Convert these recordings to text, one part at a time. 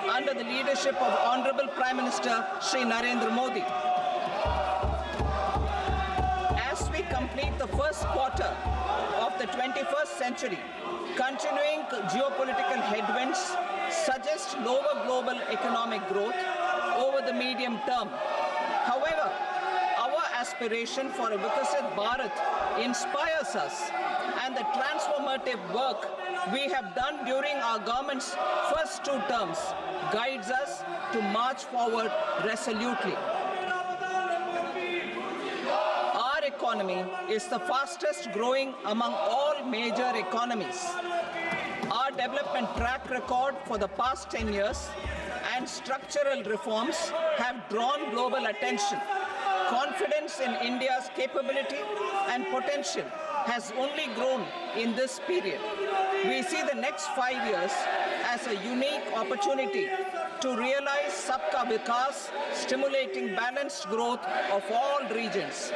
under the leadership of Honorable Prime Minister Shri Narendra Modi. As we complete the first quarter of the 21st century, continuing geopolitical headwinds suggest lower global economic growth over the medium term. However, our aspiration for a Vikasit Bharat inspires us, and the transformative work we have done during our government's first 2 terms guides us to march forward resolutely. Our economy is the fastest growing among all major economies. Our development track record for the past 10 years and structural reforms have drawn global attention. Confidence in India's capability and potential has only grown in this period. We see the next 5 years as a unique opportunity to realize Sabka Vikas, stimulating balanced growth of all regions.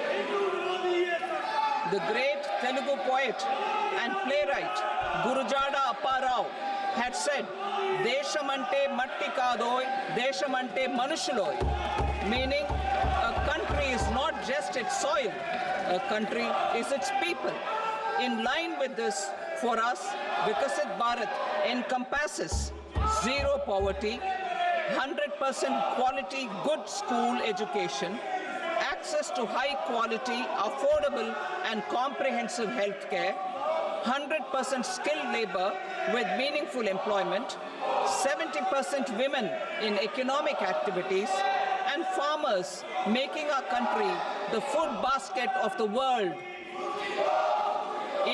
The great Telugu poet and playwright Gurujada Apparao had said, "Deshamante matti kadoy, deshamante manushuloy," meaning a country is not just its soil, a country is its people. In line with this, for us, Vikasit Bharat encompasses zero poverty, 100% quality good school education, access to high quality, affordable and comprehensive health care, 100% skilled labor with meaningful employment, 70% women in economic activities, and farmers making our country the food basket of the world.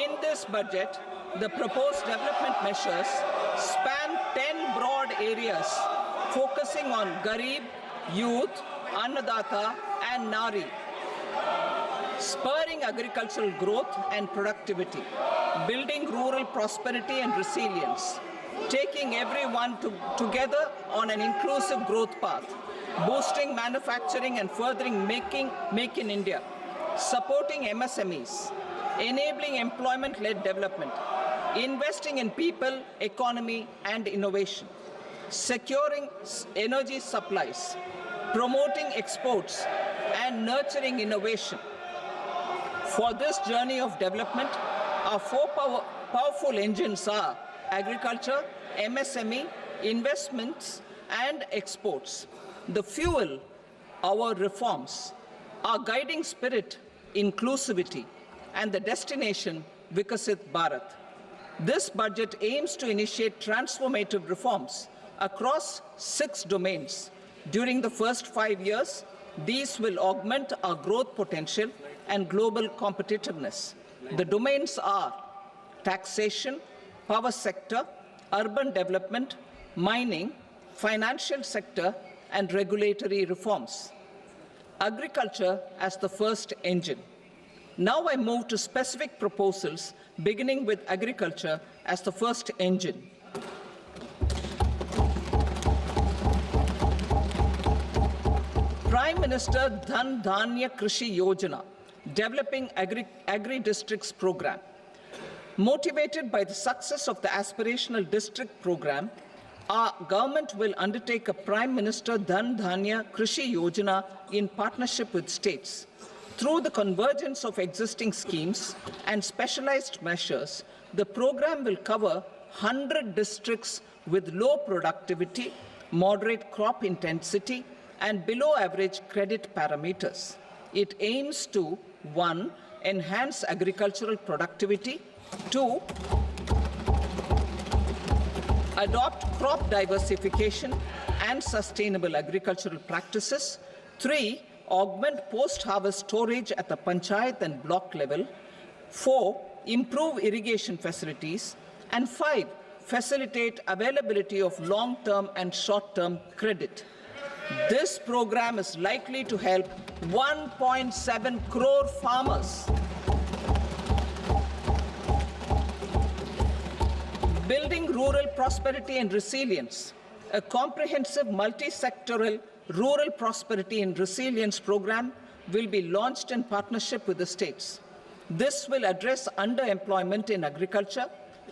In this budget, the proposed development measures span 10 broad areas, focusing on Garib, youth, Annadata, and Nari, spurring agricultural growth and productivity, building rural prosperity and resilience, taking everyone together on an inclusive growth path, boosting manufacturing and furthering Make in India, supporting MSMEs, enabling employment-led development, investing in people, economy, and innovation, securing energy supplies, promoting exports, and nurturing innovation. For this journey of development, our 4 powerful engines are agriculture, MSME, investments, and exports. The fuel, our reforms, our guiding spirit, inclusivity, and the destination, Vikasit Bharat. This budget aims to initiate transformative reforms across 6 domains. During the first 5 years, these will augment our growth potential and global competitiveness. The domains are taxation, power sector, urban development, mining, financial sector, and regulatory reforms. Agriculture as the first engine. Now I move to specific proposals, beginning with agriculture as the first engine. Prime Minister Dhan Dhanya Krishi Yojana, developing agri-districts program. Motivated by the success of the aspirational district program, our government will undertake a Prime Minister Dhan Dhanya Krishi Yojana in partnership with states. Through the convergence of existing schemes and specialized measures, the program will cover 100 districts with low productivity, moderate crop intensity, and below average credit parameters. It aims to 1. Enhance agricultural productivity, 2. Adopt crop diversification and sustainable agricultural practices, 3. Augment post-harvest storage at the panchayat and block level, 4. Improve irrigation facilities, and 5. Facilitate availability of long-term and short-term credit. This program is likely to help 1.7 crore farmers. Building rural prosperity and resilience. A comprehensive multi-sectoral rural prosperity and resilience program will be launched in partnership with the states. This will address underemployment in agriculture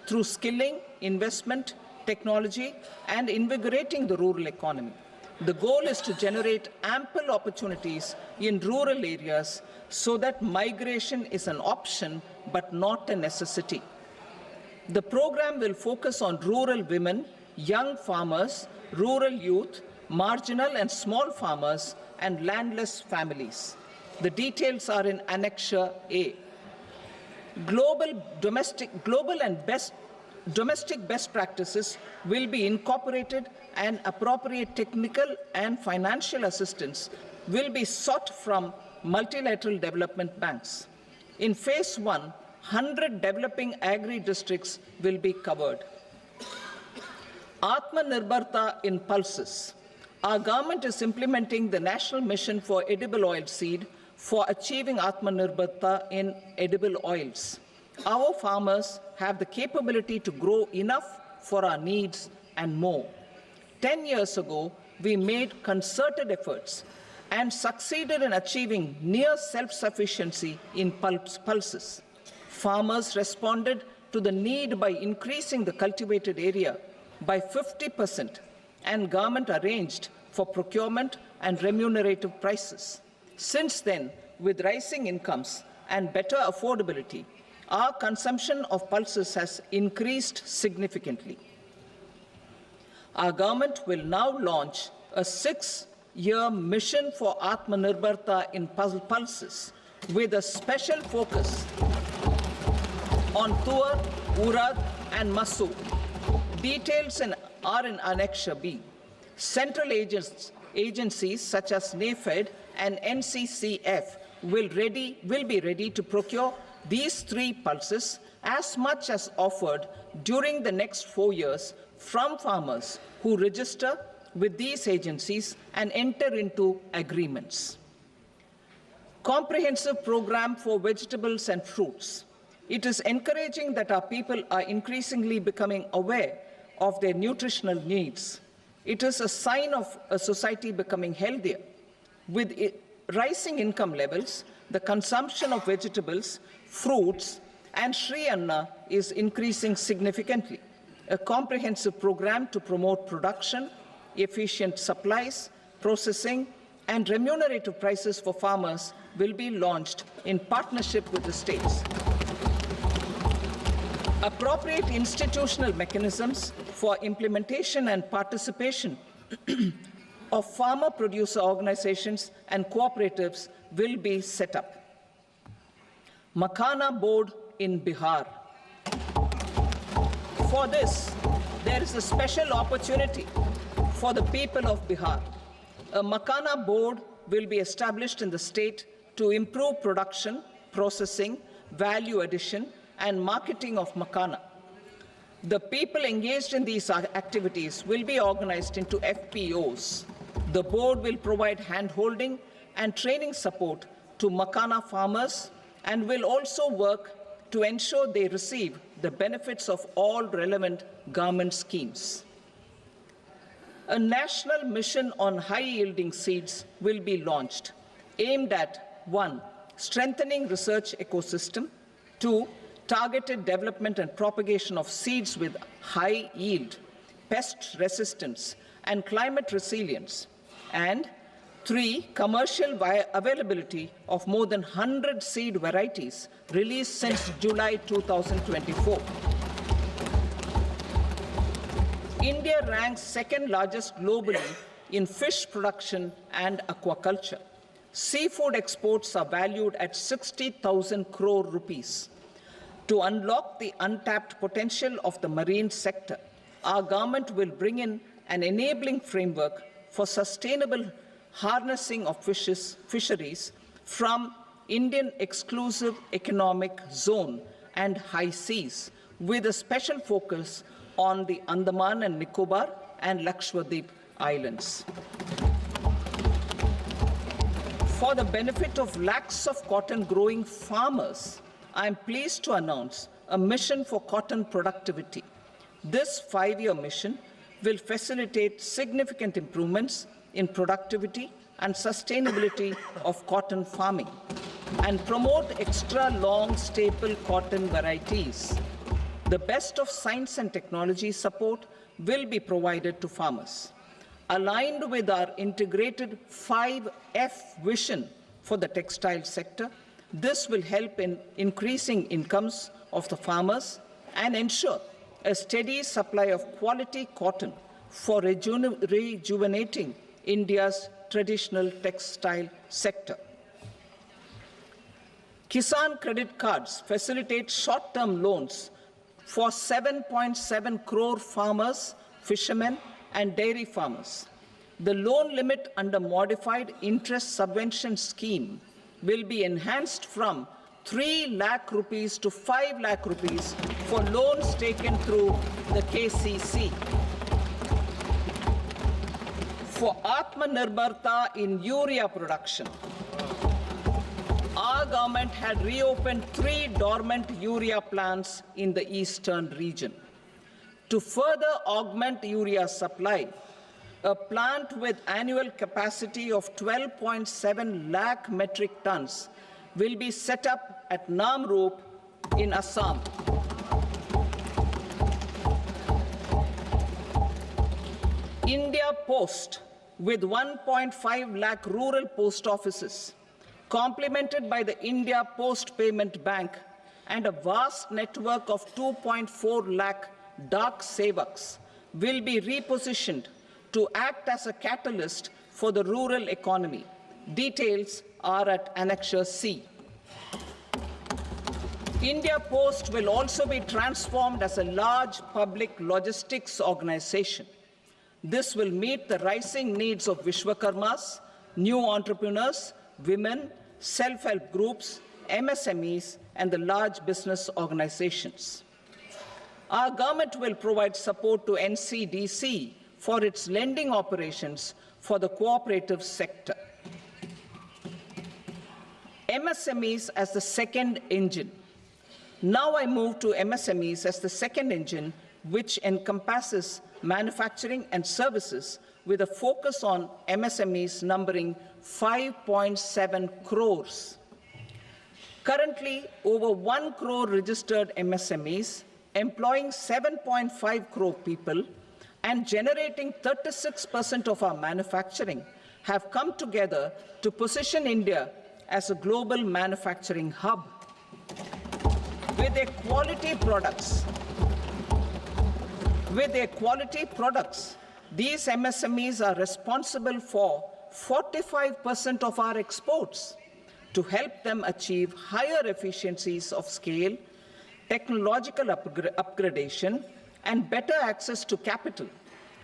through skilling, investment, technology, and invigorating the rural economy. The goal is to generate ample opportunities in rural areas so that migration is an option but not a necessity. The program will focus on rural women, young farmers, rural youth, marginal and small farmers, and landless families. The details are in Annexure A. Domestic best practices will be incorporated, and appropriate technical and financial assistance will be sought from multilateral development banks. In Phase 1, 100 developing agri-districts will be covered. Atmanirbharta in pulses. Our government is implementing the National Mission for Edible Oilseed for achieving Atmanirbharta in edible oils. Our farmers have the capability to grow enough for our needs and more. 10 years ago, we made concerted efforts and succeeded in achieving near self-sufficiency in pulses. Farmers responded to the need by increasing the cultivated area by 50%, and government arranged for procurement and remunerative prices. Since then, with rising incomes and better affordability, our consumption of pulses has increased significantly. Our government will now launch a 6-year mission for Atmanirbharta in pulses with a special focus on Tuar, Urad, and Masoor. Details are in Annexure B. Central agencies such as NAFED and NCCF will be ready to procure these 3 pulses as much as offered during the next 4 years from farmers who register with these agencies and enter into agreements. Comprehensive program for vegetables and fruits. It is encouraging that our people are increasingly becoming aware of their nutritional needs. It is a sign of a society becoming healthier. With rising income levels, the consumption of vegetables, fruits, and Sri Anna is increasing significantly. A comprehensive program to promote production, efficient supplies, processing, and remunerative prices for farmers will be launched in partnership with the states. Appropriate institutional mechanisms for implementation and participation of farmer producer organizations and cooperatives will be set up. Makhana board in Bihar. For this, there is a special opportunity for the people of Bihar. A Makhana board will be established in the state to improve production, processing, value addition, and marketing of Makhana. The people engaged in these activities will be organized into FPOs. The board will provide hand-holding and training support to Makhana farmers and will also work to ensure they receive the benefits of all relevant government schemes. A national mission on high-yielding seeds will be launched, aimed at 1. Strengthening research ecosystem, 2. Targeted development and propagation of seeds with high yield, pest resistance, and climate resilience, and 3. Commercial availability of more than 100 seed varieties released since July 2024. India ranks second largest globally in fish production and aquaculture. Seafood exports are valued at 60,000 crore rupees. To unlock the untapped potential of the marine sector, our government will bring in an enabling framework for sustainable harnessing of fisheries from Indian Exclusive Economic Zone and high seas, with a special focus on the Andaman and Nicobar and Lakshadweep Islands. For the benefit of lakhs of cotton-growing farmers, I am pleased to announce a mission for cotton productivity. This 5-year mission will facilitate significant improvements in productivity and sustainability of cotton farming and promote extra-long staple cotton varieties. The best of science and technology support will be provided to farmers. Aligned with our integrated 5F vision for the textile sector, this will help in increasing incomes of the farmers and ensure a steady supply of quality cotton for rejuvenating India's traditional textile sector. Kisan credit cards facilitate short-term loans for 7.7 crore farmers, fishermen, and dairy farmers. The loan limit under modified interest subvention scheme will be enhanced from 3 lakh rupees to 5 lakh rupees for loans taken through the KCC. For Atmanirbharta in urea production, our government had reopened 3 dormant urea plants in the eastern region. To further augment urea supply, a plant with annual capacity of 12.7 lakh metric tons will be set up at Namrup in Assam. India Post, with 1.5 lakh rural post offices, complemented by the India Post Payment Bank and a vast network of 2.4 lakh Dak Sevaks, will be repositioned to act as a catalyst for the rural economy. Details are at Annexure C. India Post will also be transformed as a large public logistics organization. This will meet the rising needs of Vishwakarmas, new entrepreneurs, women, self-help groups, MSMEs, and the large business organizations. Our government will provide support to NCDC for its lending operations for the cooperative sector. MSMEs as the second engine. Now I move to MSMEs as the second engine, which encompasses manufacturing and services with a focus on MSMEs numbering 5.7 crores. Currently, over 1 crore registered MSMEs, employing 7.5 crore people and generating 36% of our manufacturing, have come together to position India as a global manufacturing hub. With their quality products, these MSMEs are responsible for 45% of our exports. To help them achieve higher efficiencies of scale, technological upgradation, and better access to capital,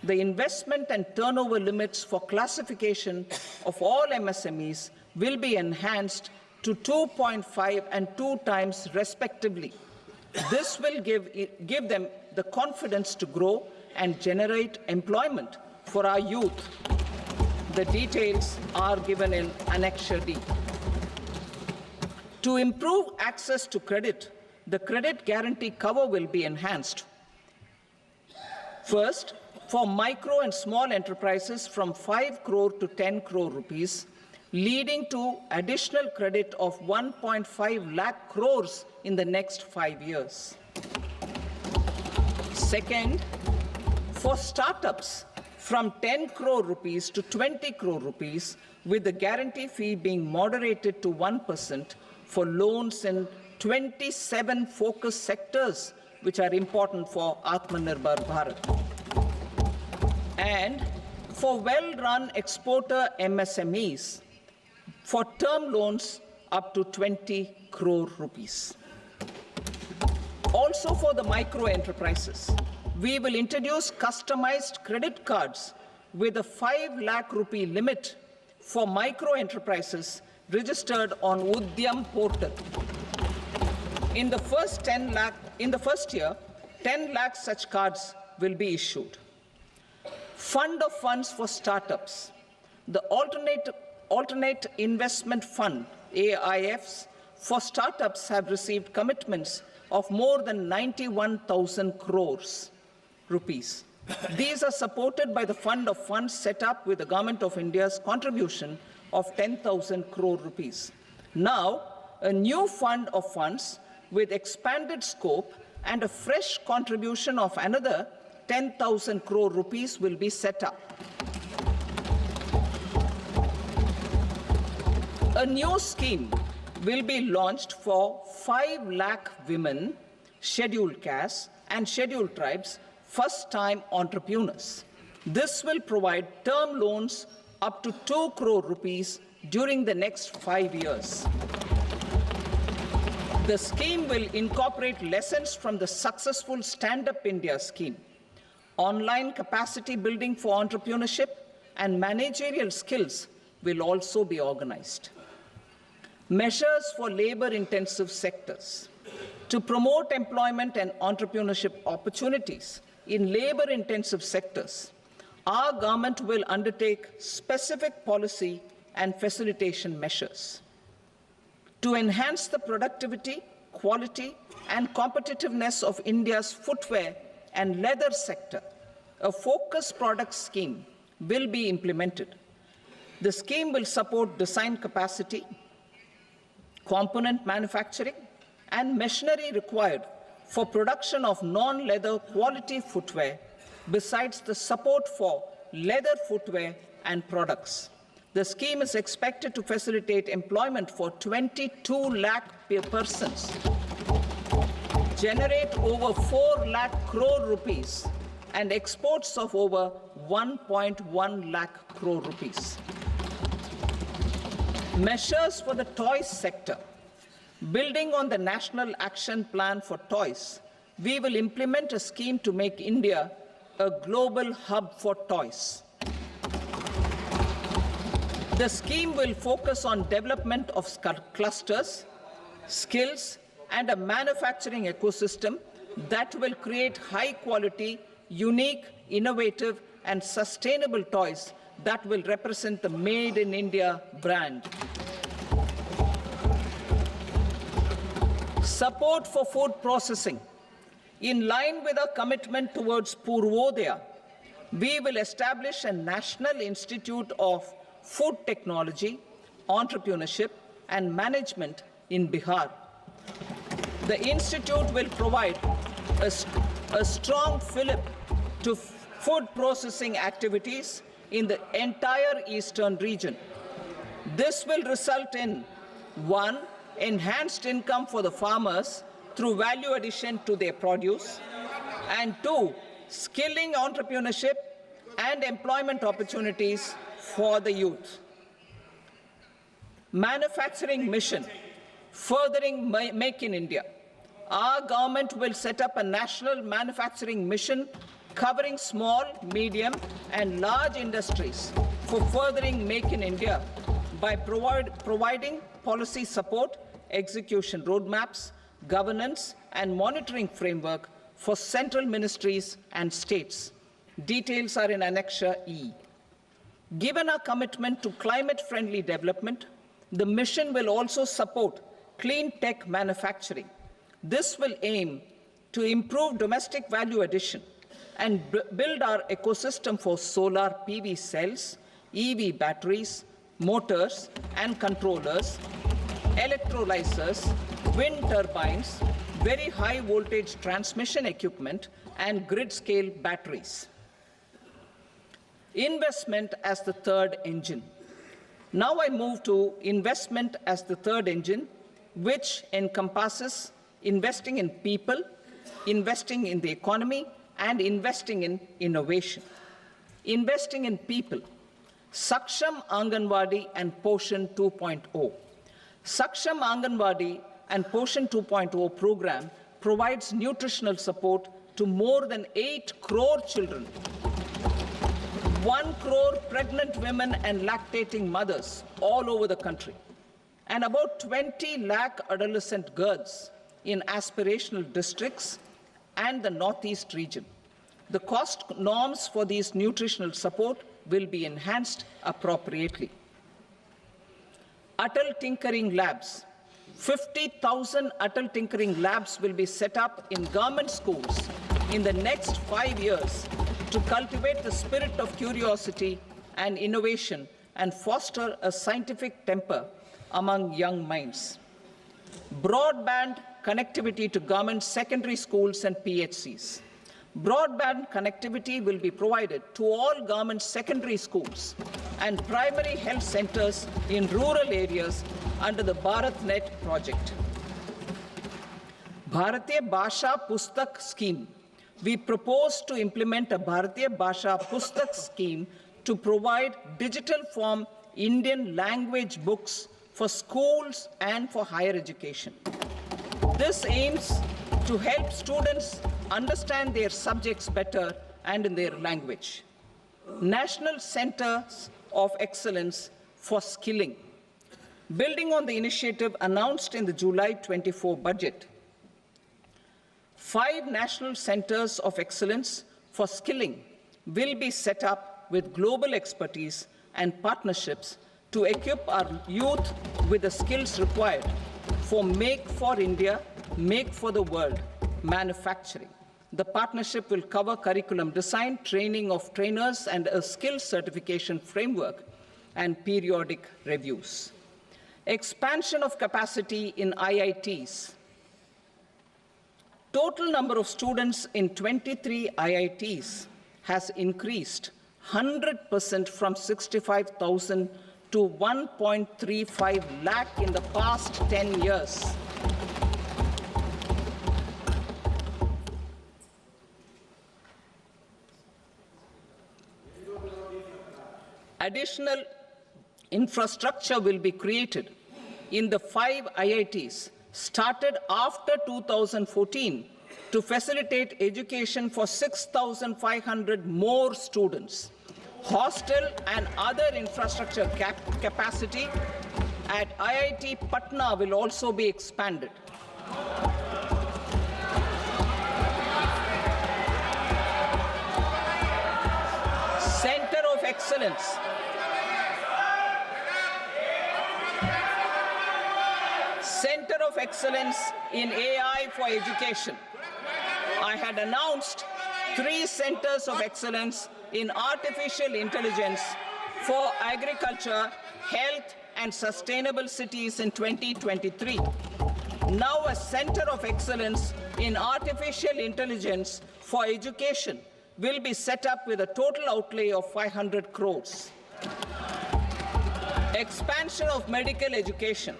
the investment and turnover limits for classification of all MSMEs will be enhanced to 2.5 and 2 times respectively. This will give them the confidence to grow and generate employment for our youth. The details are given in Annexure D. To improve access to credit, the credit guarantee cover will be enhanced. First, for micro and small enterprises from 5 crore to 10 crore rupees, leading to additional credit of 1.5 lakh crores in the next 5 years. Second, for startups from 10 crore rupees to 20 crore rupees, with the guarantee fee being moderated to 1% for loans in 27 focus sectors which are important for Atmanirbhar Bharat. And for well-run exporter MSMEs, for term loans up to 20 crore rupees. Also for the micro enterprises, we will introduce customized credit cards with a 5 lakh rupee limit for micro enterprises registered on Udyam portal. In the first year, 10 lakh such cards will be issued. Fund of funds for startups. The Alternate Investment Fund, AIFs, for startups have received commitments of more than 91,000 crores rupees. These are supported by the fund of funds set up with the Government of India's contribution of 10,000 crore rupees. Now, a new fund of funds with expanded scope and a fresh contribution of another 10,000 crore rupees will be set up. A new scheme will be launched for 5 lakh women, scheduled castes and scheduled tribes, first-time entrepreneurs. This will provide term loans up to 2 crore rupees during the next 5 years. The scheme will incorporate lessons from the successful Stand Up India scheme. Online capacity building for entrepreneurship and managerial skills will also be organized. Measures for labor-intensive sectors. To promote employment and entrepreneurship opportunities in labor-intensive sectors, our government will undertake specific policy and facilitation measures. To enhance the productivity, quality, and competitiveness of India's footwear and leather sector, a focused product scheme will be implemented. The scheme will support design capacity, component manufacturing, and machinery required for production of non-leather quality footwear, besides the support for leather footwear and products. The scheme is expected to facilitate employment for 22 lakh persons, generate over 4 lakh crore rupees, and exports of over 1.1 lakh crore rupees. Measures for the toys sector. Building on the National Action Plan for Toys, we will implement a scheme to make India a global hub for toys. The scheme will focus on development of clusters, skills, and a manufacturing ecosystem that will create high-quality, unique, innovative, and sustainable toys that will represent the Made in India brand. Support for food processing. In line with our commitment towards Purvodaya, we will establish a National Institute of Food Technology, Entrepreneurship and Management in Bihar. The institute will provide a strong fillip to food processing activities in the entire eastern region. This will result in 1. Enhanced income for the farmers through value addition to their produce, and 2. Skilling entrepreneurship and employment opportunities for the youth. Manufacturing mission, furthering Make in India. Our government will set up a national manufacturing mission covering small, medium, and large industries for furthering Make in India by providing policy support, execution roadmaps, governance, and monitoring framework for central ministries and states. Details are in Annexure E. Given our commitment to climate-friendly development, the mission will also support clean tech manufacturing. This will aim to improve domestic value addition and build our ecosystem for solar PV cells, EV batteries, motors and controllers, electrolyzers, wind turbines, very high voltage transmission equipment, and grid-scale batteries. Investment as the third engine. Now I move to investment as the third engine, which encompasses investing in people, investing in the economy, and investing in innovation. Investing in people. Saksham Anganwadi and Poshan 2.0. Saksham Anganwadi and Poshan 2.0 program provides nutritional support to more than 8 crore children, 1 crore pregnant women and lactating mothers all over the country, and about 20 lakh adolescent girls in aspirational districts and the Northeast region. The cost norms for these nutritional support will be enhanced appropriately. Atal Tinkering Labs. 50,000 Atal Tinkering Labs will be set up in government schools in the next 5 years to cultivate the spirit of curiosity and innovation and foster a scientific temper among young minds. Broadband connectivity to government secondary schools and PHCs. Broadband connectivity will be provided to all government secondary schools and primary health centers in rural areas under the BharatNet project. Bharatiya Bhasha Pustak scheme. We propose to implement a Bharatiya Bhasha Pustak scheme to provide digital form Indian language books for schools and for higher education. This aims to help students understand their subjects better and in their language. National Centers of Excellence for Skilling. Building on the initiative announced in the July 24 budget, 5 national centers of excellence for skilling will be set up with global expertise and partnerships to equip our youth with the skills required for Make for India, Make for the World manufacturing. The partnership will cover curriculum design, training of trainers, and a skills certification framework and periodic reviews. Expansion of capacity in IITs. Total number of students in 23 IITs has increased 100% from 65,000 to 1.35 lakh in the past 10 years. Additional infrastructure will be created in the 5 IITs started after 2014 to facilitate education for 6,500 more students. Hostel and other infrastructure capacity at IIT Patna will also be expanded. Center of Excellence. Center of Excellence in AI for Education. I had announced 3 centers of excellence in artificial intelligence for agriculture, health, and sustainable cities in 2023. Now a center of excellence in artificial intelligence for education will be set up with a total outlay of 500 crores. Expansion of medical education.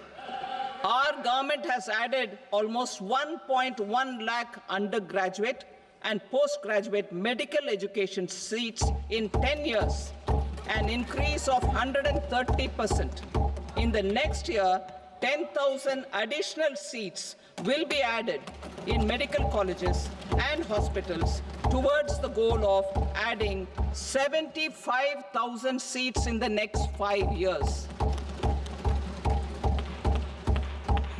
Our government has added almost 1.1 lakh undergraduate and postgraduate medical education seats in 10 years, an increase of 130%. In the next year, 10,000 additional seats will be added in medical colleges and hospitals towards the goal of adding 75,000 seats in the next 5 years.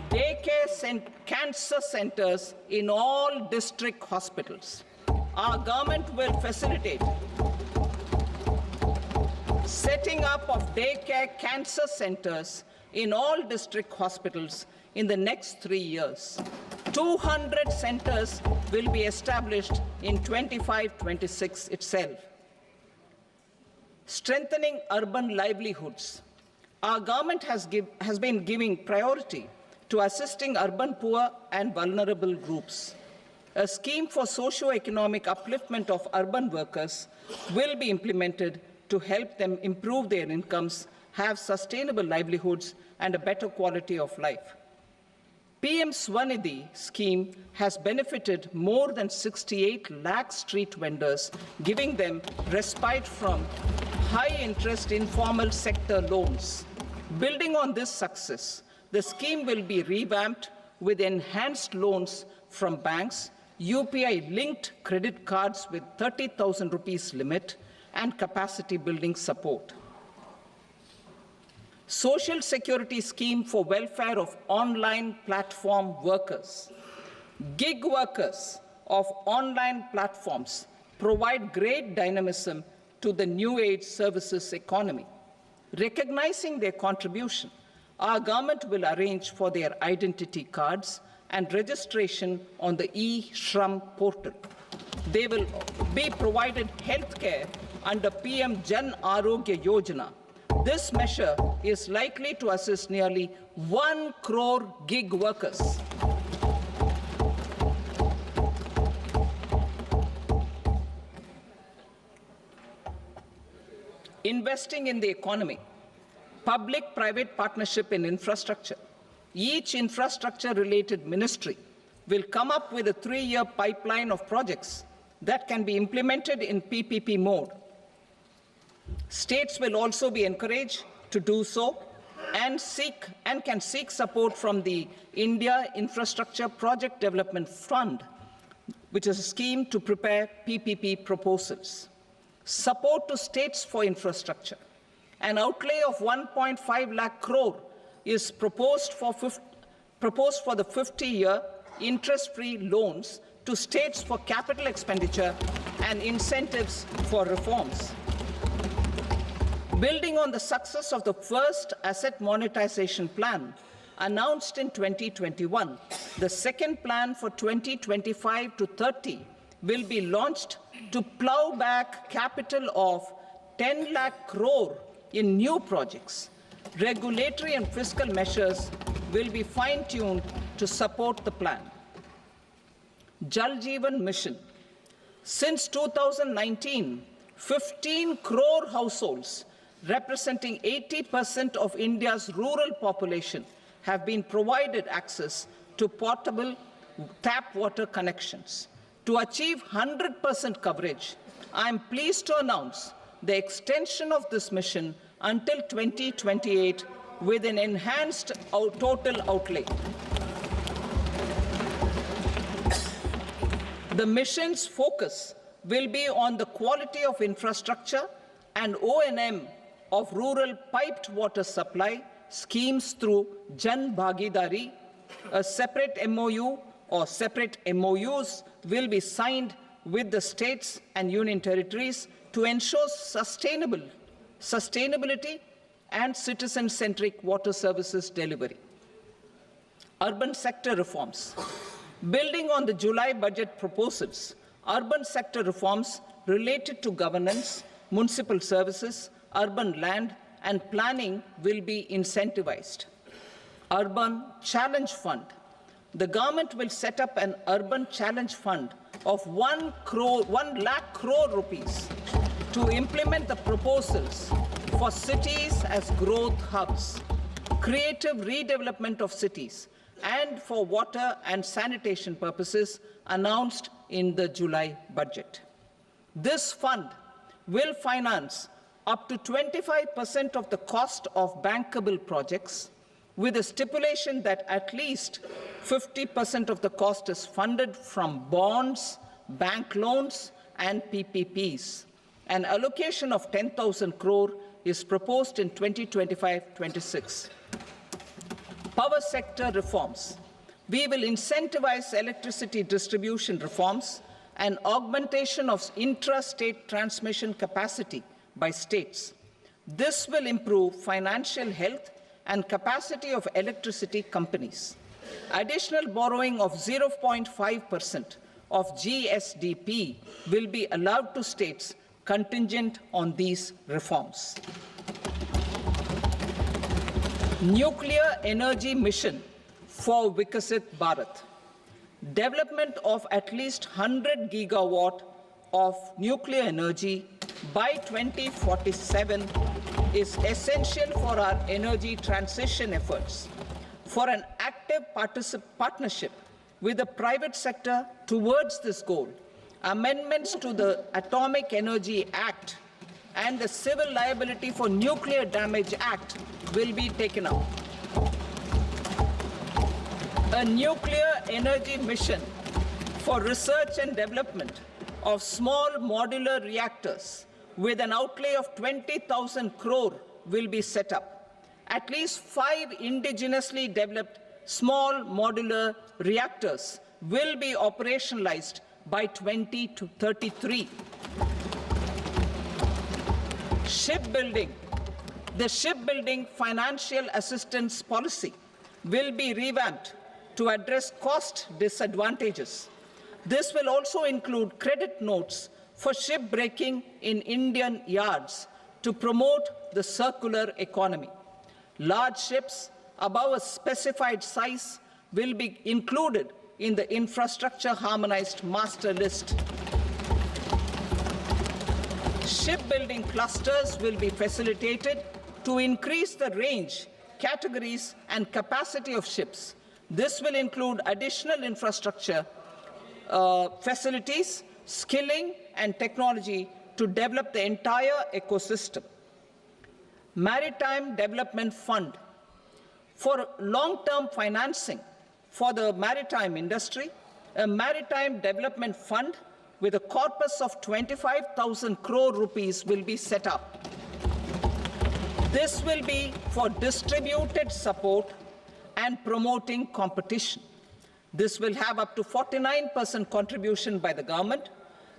Daycare cancer centers in all district hospitals. Our government will facilitate setting up of daycare cancer centers in all district hospitals in the next 3 years. 200 centers will be established in 25-26 itself. Strengthening urban livelihoods. Our government has been giving priority to assisting urban poor and vulnerable groups. A scheme for socio-economic upliftment of urban workers will be implemented to help them improve their incomes, have sustainable livelihoods, and a better quality of life. PM Swanidhi scheme has benefited more than 68 lakh street vendors, giving them respite from high-interest informal sector loans. Building on this success, the scheme will be revamped with enhanced loans from banks, UPI-linked credit cards with 30,000 rupees limit, and capacity building support. Social Security scheme for welfare of online platform workers. Gig workers of online platforms provide great dynamism to the new age services economy. Recognizing their contribution, our government will arrange for their identity cards and registration on the e-Shram portal. They will be provided health care under PM Jan Arogya Yojana. This measure is likely to assist nearly 1 crore gig workers. Investing in the economy, public-private partnership in infrastructure. Each infrastructure-related ministry will come up with a 3-year pipeline of projects that can be implemented in PPP mode. States will also be encouraged to do so and can seek support from the India Infrastructure Project Development Fund, which is a scheme to prepare PPP proposals. Support to states for infrastructure. An outlay of 1.5 lakh crore is proposed for the 50-year interest-free loans to states for capital expenditure and incentives for reforms. Building on the success of the first asset monetization plan announced in 2021, the second plan for 2025 to 30 will be launched to plow back capital of 10 lakh crore in new projects. Regulatory and fiscal measures will be fine-tuned to support the plan. Jal Jeevan Mission. Since 2019, 15 crore households representing 80% of India's rural population have been provided access to portable tap water connections. To achieve 100% coverage, I am pleased to announce the extension of this mission until 2028 with an enhanced total outlay. The mission's focus will be on the quality of infrastructure and O&M of rural piped water supply schemes through Jan Bhagidari. A separate MOU or separate MOUs will be signed with the states and union territories to ensure sustainability and citizen-centric water services delivery. Urban sector reforms. Building on the July budget proposals, urban sector reforms related to governance, municipal services, urban land and planning will be incentivized. Urban Challenge Fund. The government will set up an Urban Challenge Fund of 1 lakh crore rupees to implement the proposals for cities as growth hubs, creative redevelopment of cities, and for water and sanitation purposes announced in the July budget. This fund will finance up to 25% of the cost of bankable projects, with a stipulation that at least 50% of the cost is funded from bonds, bank loans, and PPPs. An allocation of 10,000 crore is proposed in 2025-26. Power sector reforms. We will incentivize electricity distribution reforms and augmentation of intrastate transmission capacity by states. This will improve financial health and capacity of electricity companies. Additional borrowing of 0.5% of GSDP will be allowed to states contingent on these reforms. Nuclear energy mission for Vikasit Bharat. Development of at least 100 gigawatt of nuclear energy by 2047 is essential for our energy transition efforts. For an active partnership with the private sector towards this goal, amendments to the Atomic Energy Act and the Civil Liability for Nuclear Damage Act will be taken up. A nuclear energy mission for research and development of small modular reactors with an outlay of 20,000 crore will be set up. At least 5 indigenously developed small modular reactors will be operationalized by 2033. Shipbuilding. The shipbuilding financial assistance policy will be revamped to address cost disadvantages. This will also include credit notes for shipbreaking in Indian yards to promote the circular economy. Large ships above a specified size will be included in the infrastructure harmonized master list. Shipbuilding clusters will be facilitated to increase the range, categories, and capacity of ships. This will include additional infrastructure, facilities, skilling, and technology to develop the entire ecosystem. Maritime Development Fund. For long-term financing for the maritime industry, a Maritime Development Fund with a corpus of 25,000 crore rupees will be set up. This will be for distributed support and promoting competition. This will have up to 49% contribution by the government,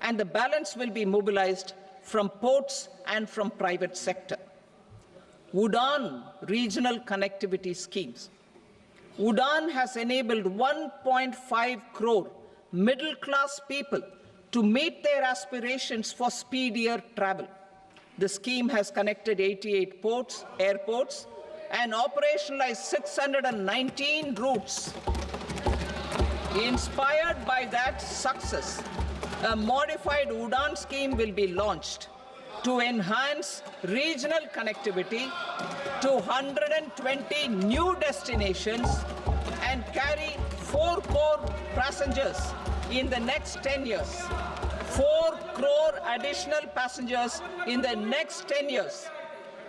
and the balance will be mobilized from ports and from private sector. UDAN regional connectivity schemes. UDAN has enabled 1.5 crore middle-class people to meet their aspirations for speedier travel. The scheme has connected 88 airports, and operationalized 619 routes. Inspired by that success, a modified UDAN scheme will be launched to enhance regional connectivity to 120 new destinations and carry 4 crore passengers in the next 10 years. 4 crore additional passengers in the next 10 years.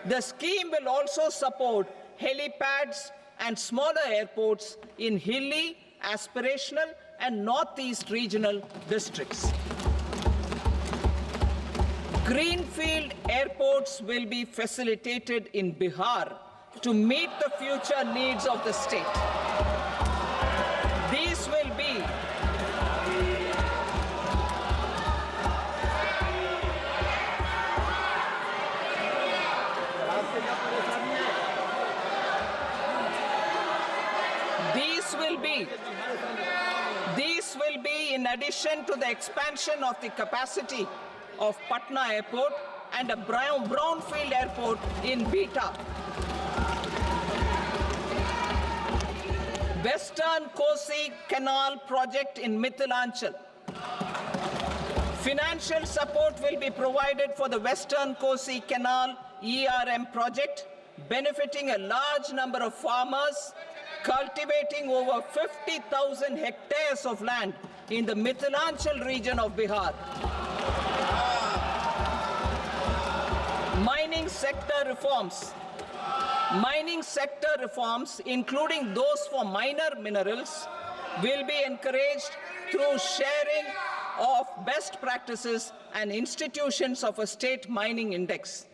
The scheme will also support helipads and smaller airports in hilly, aspirational, and northeast regional districts. Greenfield airports will be facilitated in Bihar to meet the future needs of the state. These will be in addition to the expansion of the capacity of Patna Airport and a brownfield airport in Beta. Western Kosi Canal project in Mithilanchal. Financial support will be provided for the Western Kosi Canal ERM project, benefiting a large number of farmers, cultivating over 50,000 hectares of land in the Mithilanchal region of Bihar. Mining sector reforms. Mining sector reforms, including those for minor minerals, will be encouraged through sharing of best practices and institutions of a state mining index.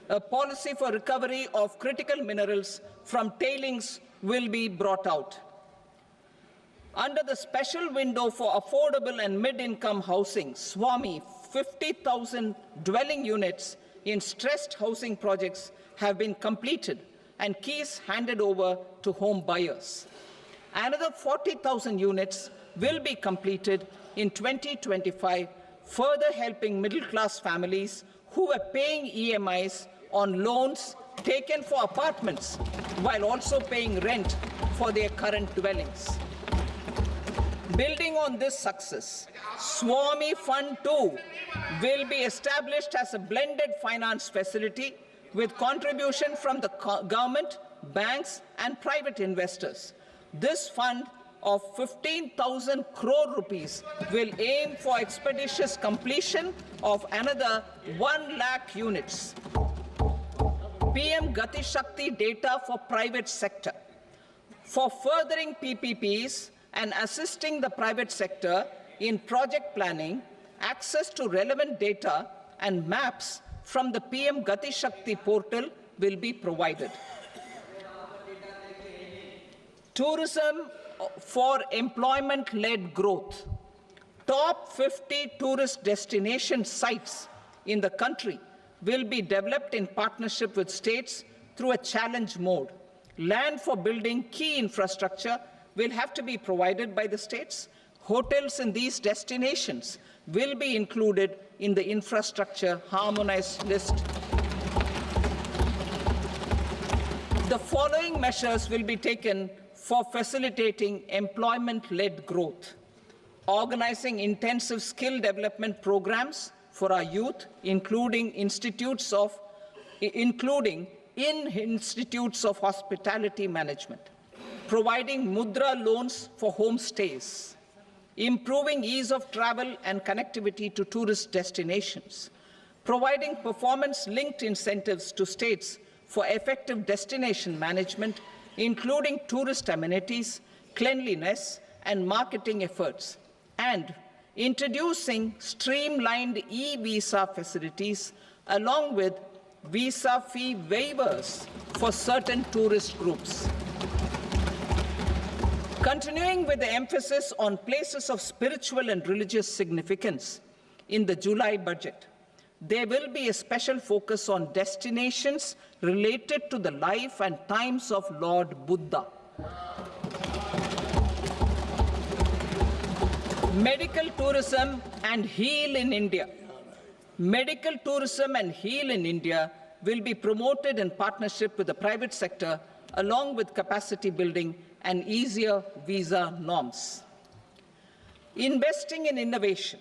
A policy for recovery of critical minerals from tailings will be brought out. Under the special window for affordable and mid-income housing, SWAMI, 50,000 dwelling units in stressed housing projects have been completed and keys handed over to home buyers. Another 40,000 units will be completed in 2025, further helping middle-class families who were paying EMIs on loans taken for apartments while also paying rent for their current dwellings. Building on this success, SWAMI Fund 2 will be established as a blended finance facility with contribution from the government, banks, and private investors. This fund of 15,000 crore rupees will aim for expeditious completion of another 1 lakh units. PM Gati Shakti data for private sector. For furthering PPPs and assisting the private sector in project planning, access to relevant data and maps from the PM Gati Shakti portal will be provided. Tourism for employment-led growth. Top 50 tourist destination sites in the country will be developed in partnership with states through a challenge mode. Land for building key infrastructure will have to be provided by the states. Hotels in these destinations will be included in the infrastructure harmonized list. The following measures will be taken for facilitating employment-led growth. Organizing intensive skill development programs for our youth, including in institutes of hospitality management, providing mudra loans for homestays, improving ease of travel and connectivity to tourist destinations, providing performance-linked incentives to states for effective destination management, including tourist amenities, cleanliness, and marketing efforts, and introducing streamlined e-visa facilities along with visa fee waivers for certain tourist groups. Continuing with the emphasis on places of spiritual and religious significance in the July budget, there will be a special focus on destinations related to the life and times of Lord Buddha. Medical tourism and heal in India. Medical tourism and heal in India will be promoted in partnership with the private sector, along with capacity building and easier visa norms. Investing in innovation.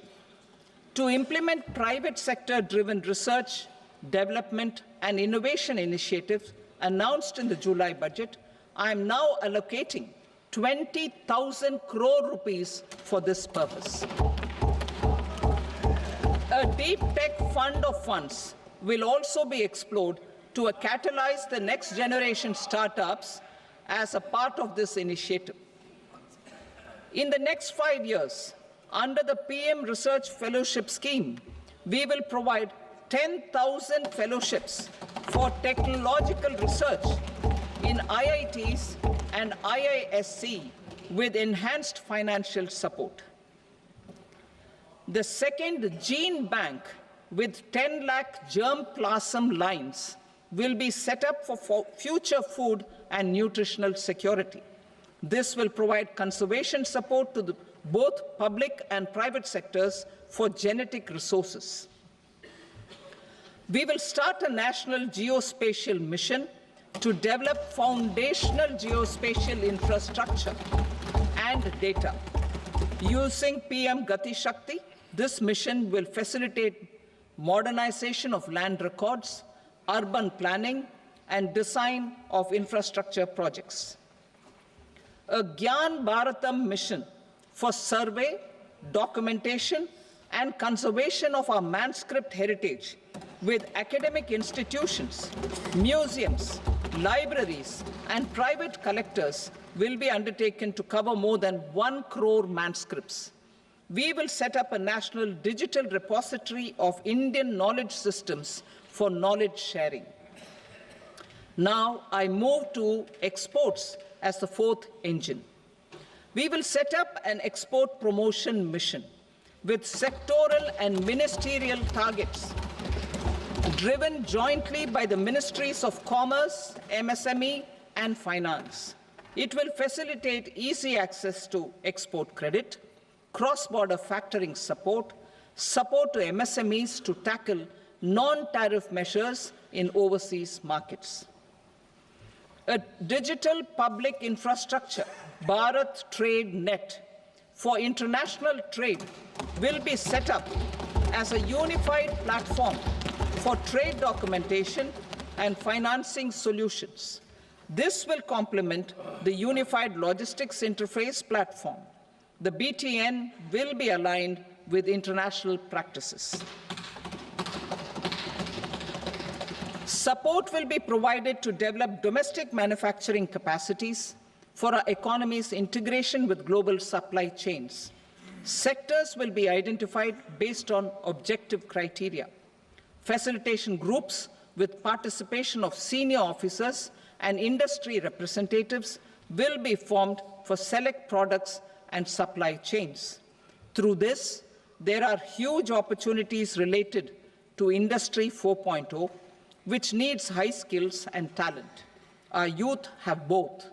To implement private sector-driven research, development, and innovation initiatives announced in the July budget, I am now allocating 20,000 crore rupees for this purpose. A deep tech fund of funds will also be explored to catalyze the next generation startups as a part of this initiative. In the next 5 years, under the PM Research Fellowship Scheme, we will provide 10,000 fellowships for technological research in IITs and IISc with enhanced financial support. The second gene bank with 10 lakh germplasm lines will be set up for future food and nutritional security. This will provide conservation support to both public and private sectors for genetic resources. We will start a national geospatial mission to develop foundational geospatial infrastructure and data. Using PM Gati Shakti, this mission will facilitate modernization of land records, urban planning, and design of infrastructure projects. A Gyan Bharatam mission for survey, documentation, and conservation of our manuscript heritage with academic institutions, museums, libraries, and private collectors will be undertaken to cover more than 1 crore manuscripts. We will set up a national digital repository of Indian knowledge systems for knowledge sharing. Now I move to exports as the fourth engine. We will set up an export promotion mission with sectoral and ministerial targets driven jointly by the Ministries of Commerce, MSME, and Finance. It will facilitate easy access to export credit, cross-border factoring support, support to MSMEs to tackle non-tariff measures in overseas markets. A digital public infrastructure, Bharat Trade Net, for international trade will be set up as a unified platform for trade documentation and financing solutions. This will complement the Unified Logistics Interface platform. The BTN will be aligned with international practices. Support will be provided to develop domestic manufacturing capacities for our economy's integration with global supply chains. Sectors will be identified based on objective criteria. Facilitation groups with participation of senior officers and industry representatives will be formed for select products and supply chains. Through this, there are huge opportunities related to Industry 4.0, which needs high skills and talent. Our youth have both.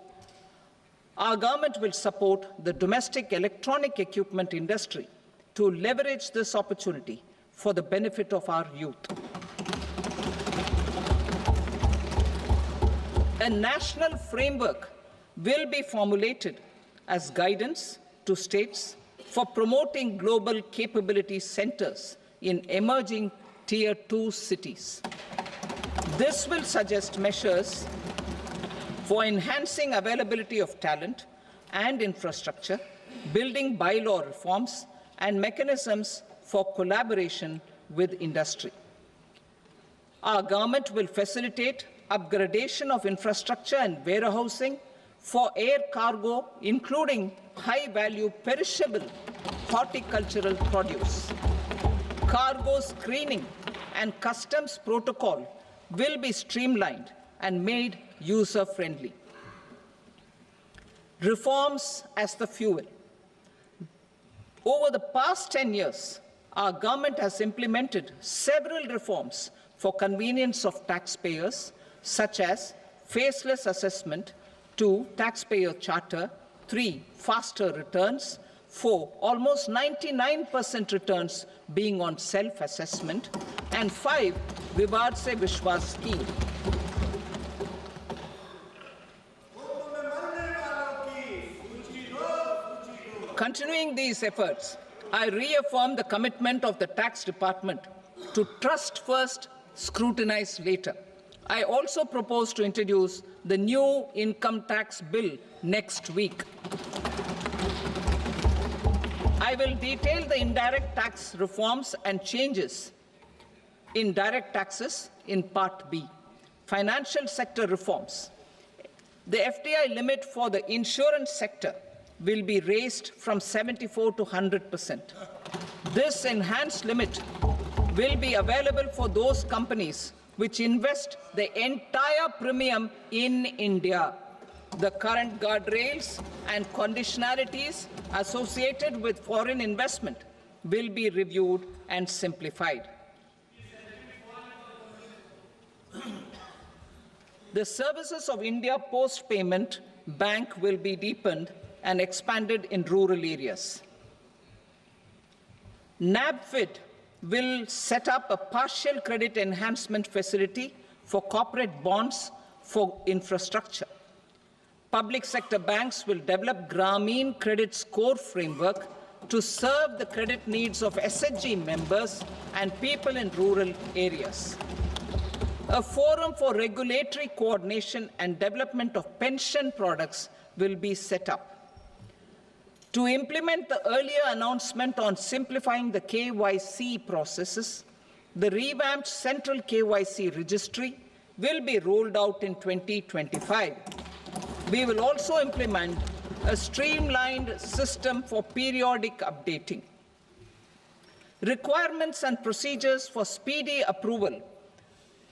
Our government will support the domestic electronic equipment industry to leverage this opportunity for the benefit of our youth. A national framework will be formulated as guidance to states for promoting global capability centers in emerging Tier 2 cities. This will suggest measures for enhancing availability of talent and infrastructure, building bylaw reforms, and mechanisms for collaboration with industry. Our government will facilitate upgradation of infrastructure and warehousing for air cargo, including high-value perishable horticultural produce. Cargo screening and customs protocol will be streamlined and made user-friendly. Reforms as the fuel. Over the past 10 years, our government has implemented several reforms for convenience of taxpayers, such as faceless assessment, 2, taxpayer charter, 3, faster returns, 4, almost 99% returns being on self-assessment, and 5, Vivad Se Vishwas scheme. Continuing these efforts, I reaffirm the commitment of the Tax Department to trust first, scrutinize later. I also propose to introduce the new income tax bill next week. I will detail the indirect tax reforms and changes in direct taxes in Part B. Financial sector reforms. The FDI limit for the insurance sector will be raised from 74 to 100%. This enhanced limit will be available for those companies which invest the entire premium in India. The current guardrails and conditionalities associated with foreign investment will be reviewed and simplified. The services of India Post Payment Bank will be deepened and expanded in rural areas. NABFID will set up a partial credit enhancement facility for corporate bonds for infrastructure. Public sector banks will develop Grameen Credit Score framework to serve the credit needs of SHG members and people in rural areas. A forum for regulatory coordination and development of pension products will be set up. To implement the earlier announcement on simplifying the KYC processes, the revamped Central KYC Registry will be rolled out in 2025. We will also implement a streamlined system for periodic updating. Requirements and procedures for speedy approval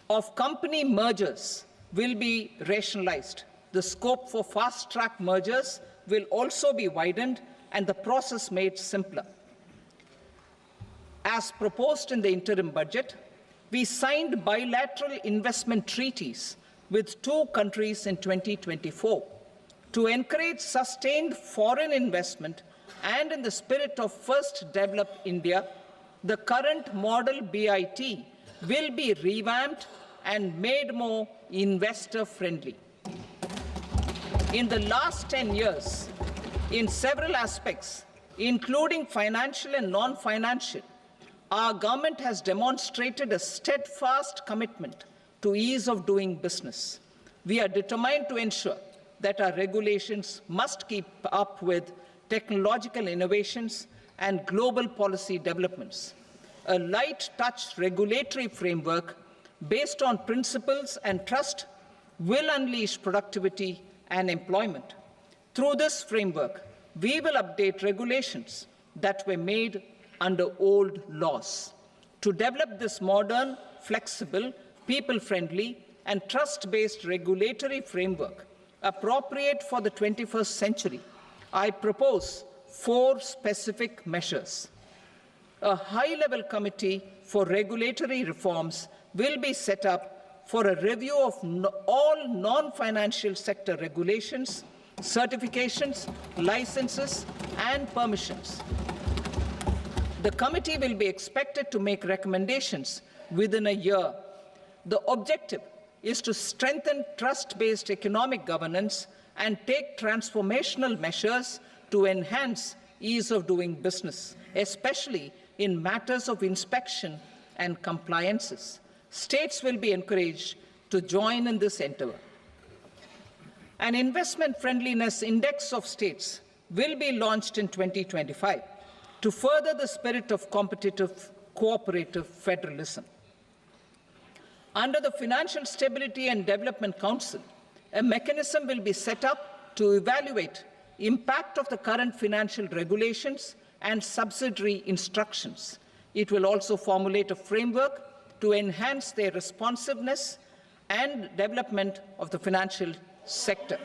of company mergers will be rationalized. The scope for fast-track mergers will also be widened and the process made simpler. As proposed in the interim budget, we signed bilateral investment treaties with 2 countries in 2024 to encourage sustained foreign investment, and in the spirit of First Develop India, the current model BIT will be revamped and made more investor-friendly. In the last 10 years, in several aspects, including financial and non-financial, our government has demonstrated a steadfast commitment to ease of doing business. We are determined to ensure that our regulations must keep up with technological innovations and global policy developments. A light-touch regulatory framework based on principles and trust will unleash productivity and employment. Through this framework, we will update regulations that were made under old laws. To develop this modern, flexible, people-friendly, and trust-based regulatory framework appropriate for the 21st century, I propose 4 specific measures. A high-level committee for regulatory reforms will be set up for a review of all non-financial sector regulations, certifications, licenses, and permissions. The committee will be expected to make recommendations within a year. The objective is to strengthen trust-based economic governance and take transformational measures to enhance ease of doing business, especially in matters of inspection and compliances. States will be encouraged to join in this endeavour. An investment friendliness index of states will be launched in 2025 to further the spirit of competitive, cooperative federalism. Under the Financial Stability and Development Council, a mechanism will be set up to evaluate impact of the current financial regulations and subsidiary instructions. It will also formulate a framework to enhance their responsiveness and development of the financial sector.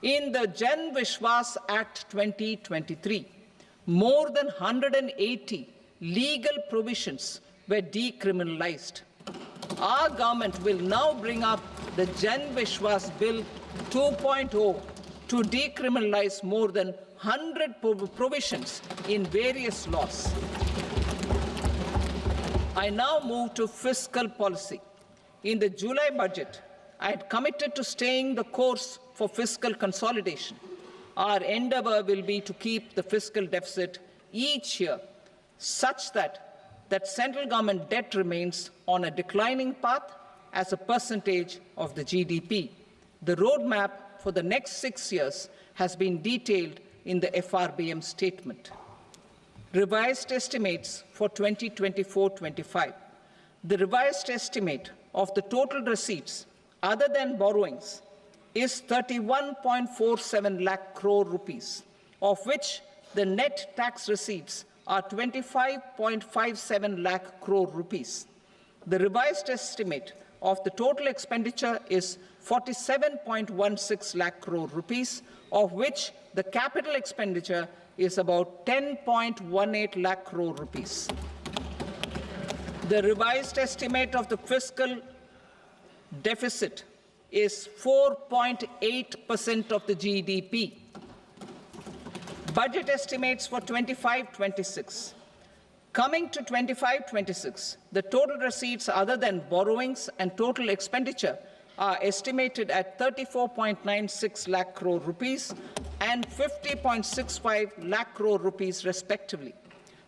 In the Jan Vishwas Act 2023, more than 180 legal provisions were decriminalized. Our government will now bring up the Jan Vishwas Bill 2.0 to decriminalize more than 100 provisions in various laws. I now move to fiscal policy. In the July budget, I had committed to staying the course for fiscal consolidation. Our endeavour will be to keep the fiscal deficit each year such that central government debt remains on a declining path as a percentage of the GDP. The roadmap for the next 6 years has been detailed in the FRBM statement. Revised estimates for 2024-25. The revised estimate of the total receipts other than borrowings is 31.47 lakh crore rupees, of which the net tax receipts are 25.57 lakh crore rupees. The revised estimate of the total expenditure is 47.16 lakh crore rupees, of which the capital expenditure is about 10.18 lakh crore rupees. The revised estimate of the fiscal deficit is 4.8% of the GDP. Budget estimates for 25-26. Coming to 25-26, the total receipts other than borrowings and total expenditure are estimated at 34.96 lakh crore rupees and 50.65 lakh crore rupees respectively.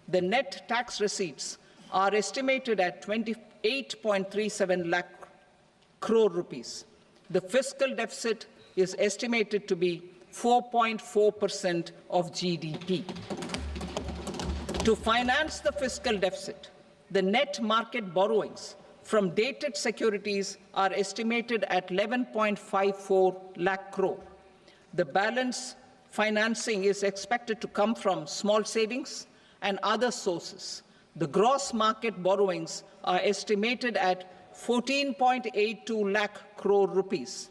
The net tax receipts are estimated at 28.37 lakh crore rupees. The fiscal deficit is estimated to be 4.4% of GDP. To finance the fiscal deficit, the net market borrowings from dated securities are estimated at 11.54 lakh crore. The balance financing is expected to come from small savings and other sources. The gross market borrowings are estimated at 14.82 lakh crore rupees.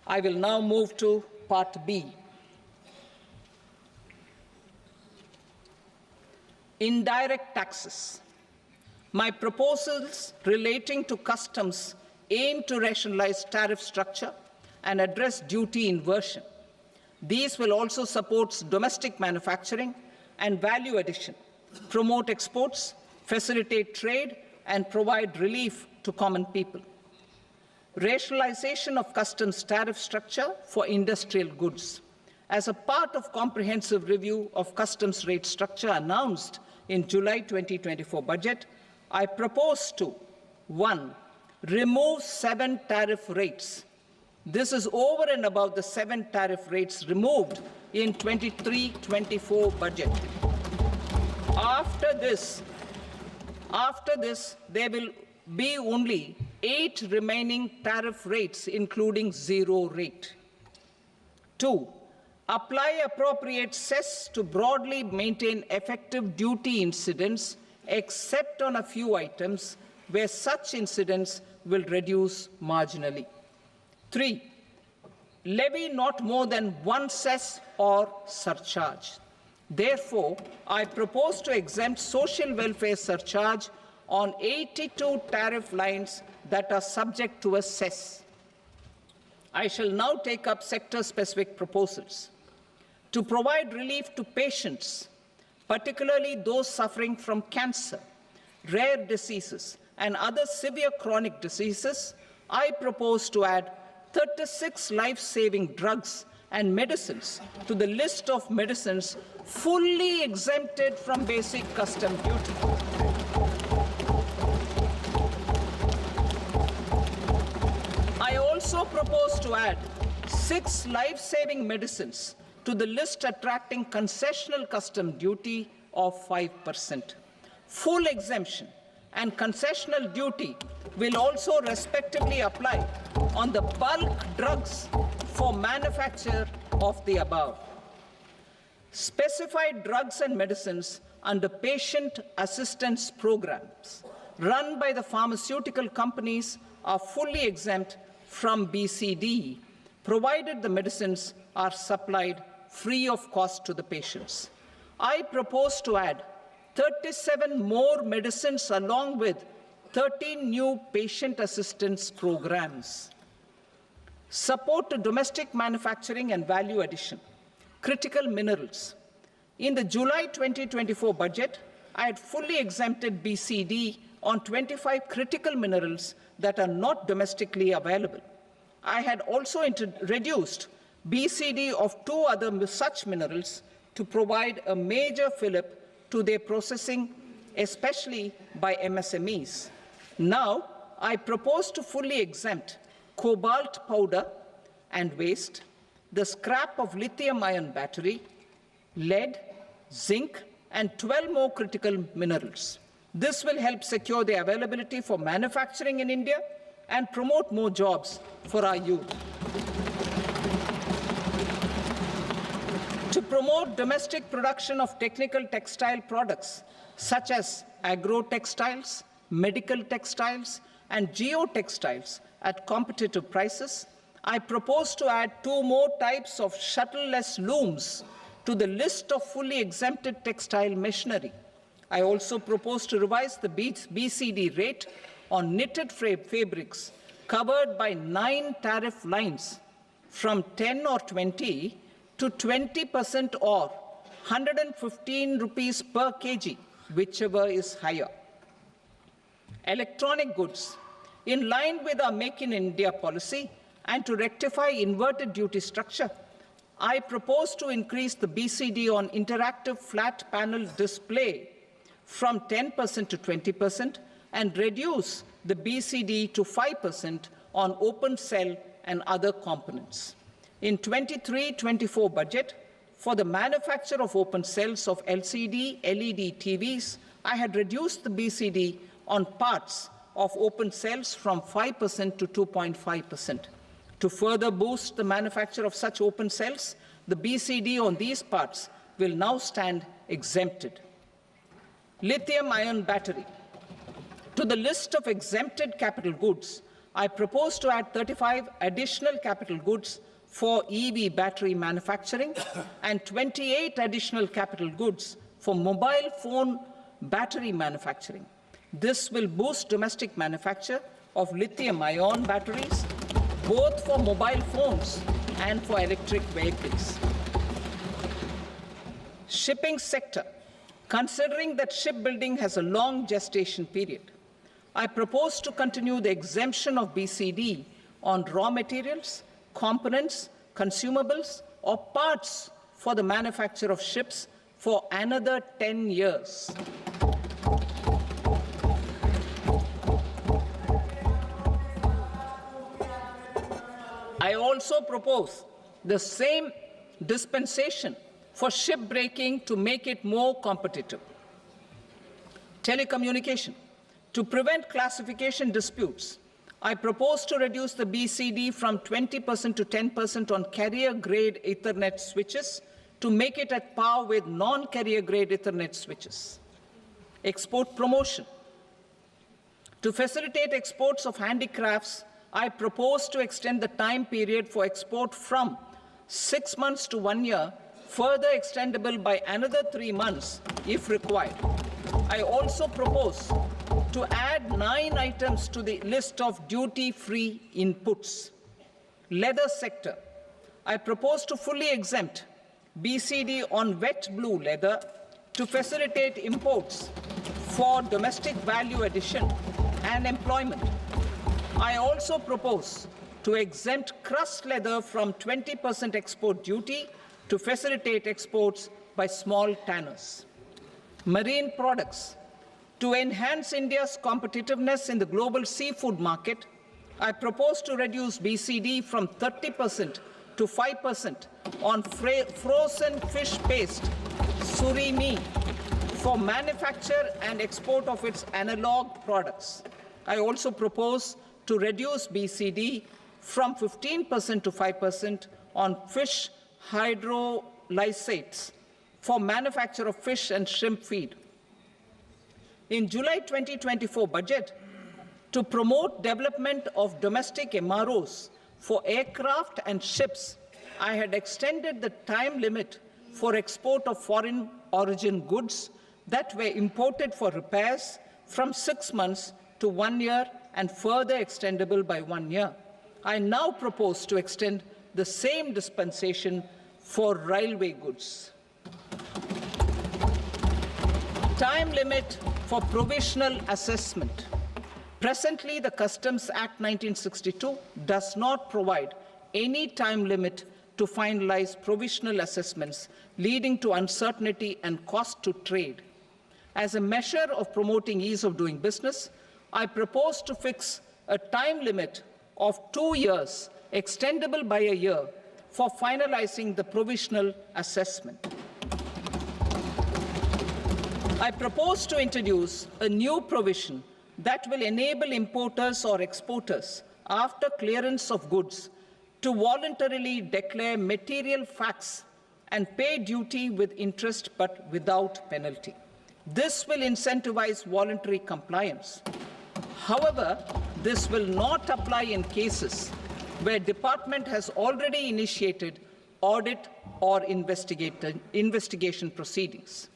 I will now move to Part B. Indirect taxes. My proposals relating to customs aim to rationalize tariff structure and address duty inversion. These will also support domestic manufacturing and value addition, promote exports, facilitate trade, and provide relief to common people. Rationalization of customs tariff structure for industrial goods. As a part of comprehensive review of customs rate structure announced in July 2024 budget, I propose to 1. Remove 7 tariff rates. This is over and above the 7 tariff rates removed in 23-24 budget. After this, there will be only 8 remaining tariff rates, including 0 rate. 2. Apply appropriate cess to broadly maintain effective duty incidence, except on a few items where such incidence will reduce marginally. 3. Levy not more than 1 cess or surcharge. Therefore, I propose to exempt social welfare surcharge on 82 tariff lines that are subject to a cess. I shall now take up sector-specific proposals. To provide relief to patients, particularly those suffering from cancer, rare diseases, and other severe chronic diseases, I propose to add 36 life-saving drugs and medicines to the list of medicines fully exempted from basic custom duty. I also propose to add 6 life-saving medicines to the list attracting concessional custom duty of 5%. Full exemption and concessional duty will also respectively apply on the bulk drugs for manufacture of the above. Specified drugs and medicines under patient assistance programs run by the pharmaceutical companies are fully exempt from BCD, provided the medicines are supplied free of cost to the patients. I propose to add 37 more medicines along with 13 new patient assistance programs. Support to domestic manufacturing and value addition. Critical minerals. In the July 2024 budget, I had fully exempted BCD on 25 critical minerals that are not domestically available. I had also reduced BCD of 2 other such minerals to provide a major fillip to their processing, especially by MSMEs. Now, I propose to fully exempt cobalt powder and waste, the scrap of lithium-ion battery, lead, zinc, and 12 more critical minerals. This will help secure their availability for manufacturing in India and promote more jobs for our youth. To promote domestic production of technical textile products such as agro-textiles, medical textiles, and geotextiles at competitive prices, I propose to add 2 more types of shuttle-less looms to the list of fully exempted textile machinery. I also propose to revise the BCD rate on knitted fabrics covered by 9 tariff lines from 10 or 20 to 20% or 115 rupees per kg, whichever is higher. Electronic goods. In line with our Make in India policy and to rectify inverted duty structure, I propose to increase the BCD on interactive flat panel display from 10% to 20% and reduce the BCD to 5% on open cell and other components. In 23-24 budget, for the manufacture of open cells of LCD, LED TVs, I had reduced the BCD on parts of open cells from 5% to 2.5%. To further boost the manufacture of such open cells, the BCD on these parts will now stand exempted. Lithium-ion battery. To the list of exempted capital goods, I propose to add 35 additional capital goods for EV battery manufacturing and 28 additional capital goods for mobile phone battery manufacturing. This will boost domestic manufacture of lithium-ion batteries, both for mobile phones and for electric vehicles. Shipping sector. Considering that shipbuilding has a long gestation period, I propose to continue the exemption of BCD on raw materials, components, consumables, or parts for the manufacture of ships for another 10 years. I also propose the same dispensation for shipbreaking to make it more competitive. Telecommunication. To prevent classification disputes, I propose to reduce the BCD from 20% to 10% on carrier-grade Ethernet switches to make it at par with non-carrier-grade Ethernet switches. Export promotion. To facilitate exports of handicrafts, I propose to extend the time period for export from 6 months to 1 year, further extendable by another 3 months if required. I also propose to add 9 items to the list of duty-free inputs. Leather sector. I propose to fully exempt BCD on wet blue leather to facilitate imports for domestic value addition and employment. I also propose to exempt crust leather from 20% export duty to facilitate exports by small tanners. Marine products. To enhance India's competitiveness in the global seafood market, I propose to reduce BCD from 30% to 5% on frozen fish paste, surimi, for manufacture and export of its analog products. I also propose to reduce BCD from 15% to 5% on fish hydrolysates for manufacture of fish and shrimp feed. In July 2024 budget, to promote development of domestic MROs for aircraft and ships, I had extended the time limit for export of foreign origin goods that were imported for repairs from 6 months to 1 year and further extendable by 1 year. I now propose to extend the same dispensation for railway goods. Time limit for provisional assessment. Presently, the Customs Act 1962 does not provide any time limit to finalize provisional assessments, leading to uncertainty and cost to trade. As a measure of promoting ease of doing business, I propose to fix a time limit of 2 years, extendable by a year, for finalizing the provisional assessment. I propose to introduce a new provision that will enable importers or exporters, after clearance of goods, to voluntarily declare material facts and pay duty with interest but without penalty. This will incentivize voluntary compliance. However, this will not apply in cases where department has already initiated audit or investigation proceedings.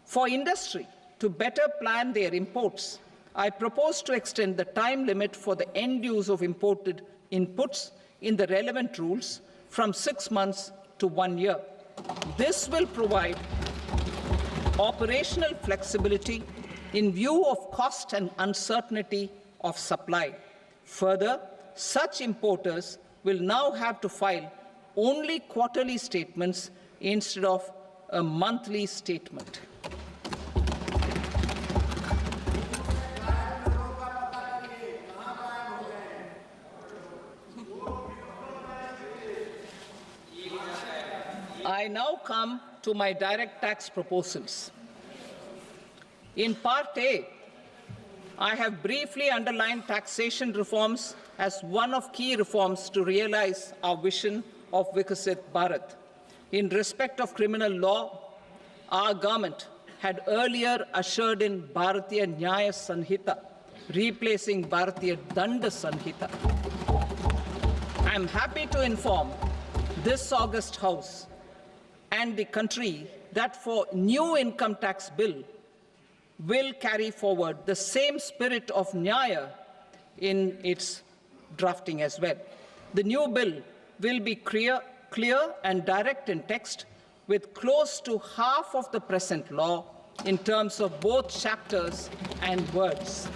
For industry to better plan their imports, I propose to extend the time limit for the end use of imported inputs in the relevant rules from 6 months to 1 year. This will provide operational flexibility in view of cost and uncertainty of supply. Further, such importers will now have to file only quarterly statements instead of a monthly statement. I now come to my direct tax proposals. In Part A, I have briefly underlined taxation reforms as one of key reforms to realize our vision of Vikasit Bharat. In respect of criminal law, our government had earlier ushered in Bharatiya Nyaya Sanhita, replacing Bharatiya Danda Sanhita. I am happy to inform this august House and the country that for new income tax bill will carry forward the same spirit of Nyaya in its drafting as well. The new bill will be clear and direct in text, with close to half of the present law in terms of both chapters and words.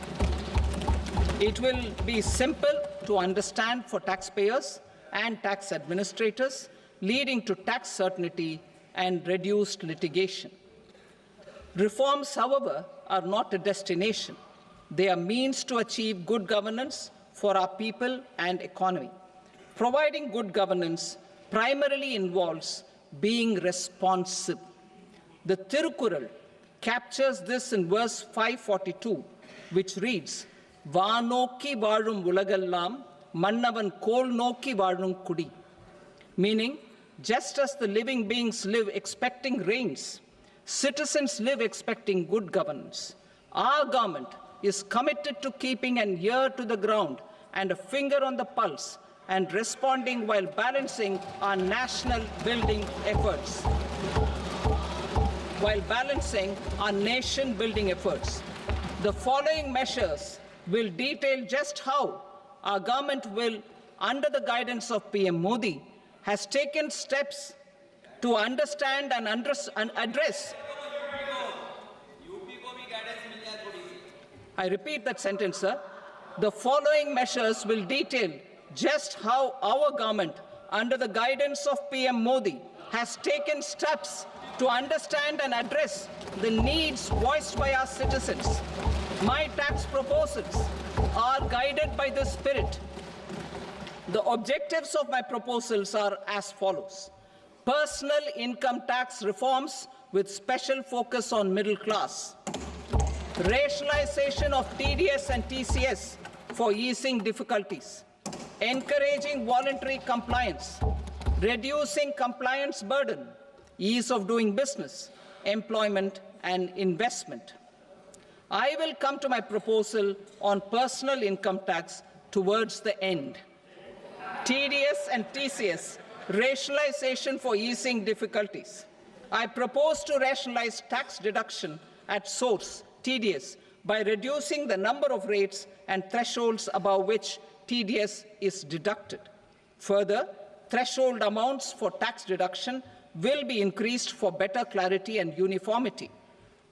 It will be simple to understand for taxpayers and tax administrators, leading to tax certainty and reduced litigation. Reforms, however, are not a destination. They are means to achieve good governance for our people and economy. Providing good governance primarily involves being responsive. The Tirukural captures this in verse 542, which reads, "Vaanokki vaazhum ulagallam, mannavan kol nokki vaazhum kudi," meaning, just as the living beings live expecting rains, citizens live expecting good governance. Our government is committed to keeping an ear to the ground and a finger on the pulse and responding while balancing our national building efforts. The following measures will detail just how our government will, under the guidance of PM Modi, has taken steps to understand and address. I repeat that sentence, sir. The following measures will detail just how our government, under the guidance of PM Modi, has taken steps to understand and address the needs voiced by our citizens. My tax proposals are guided by this spirit. The objectives of my proposals are as follows. Personal income tax reforms with special focus on middle class. Rationalization of TDS and TCS for easing difficulties. Encouraging voluntary compliance. Reducing compliance burden. Ease of doing business, employment and investment. I will come to my proposal on personal income tax towards the end. TDS and TCS, rationalization for easing difficulties. I propose to rationalize tax deduction at source, TDS, by reducing the number of rates and thresholds above which TDS is deducted. Further, threshold amounts for tax deduction will be increased for better clarity and uniformity.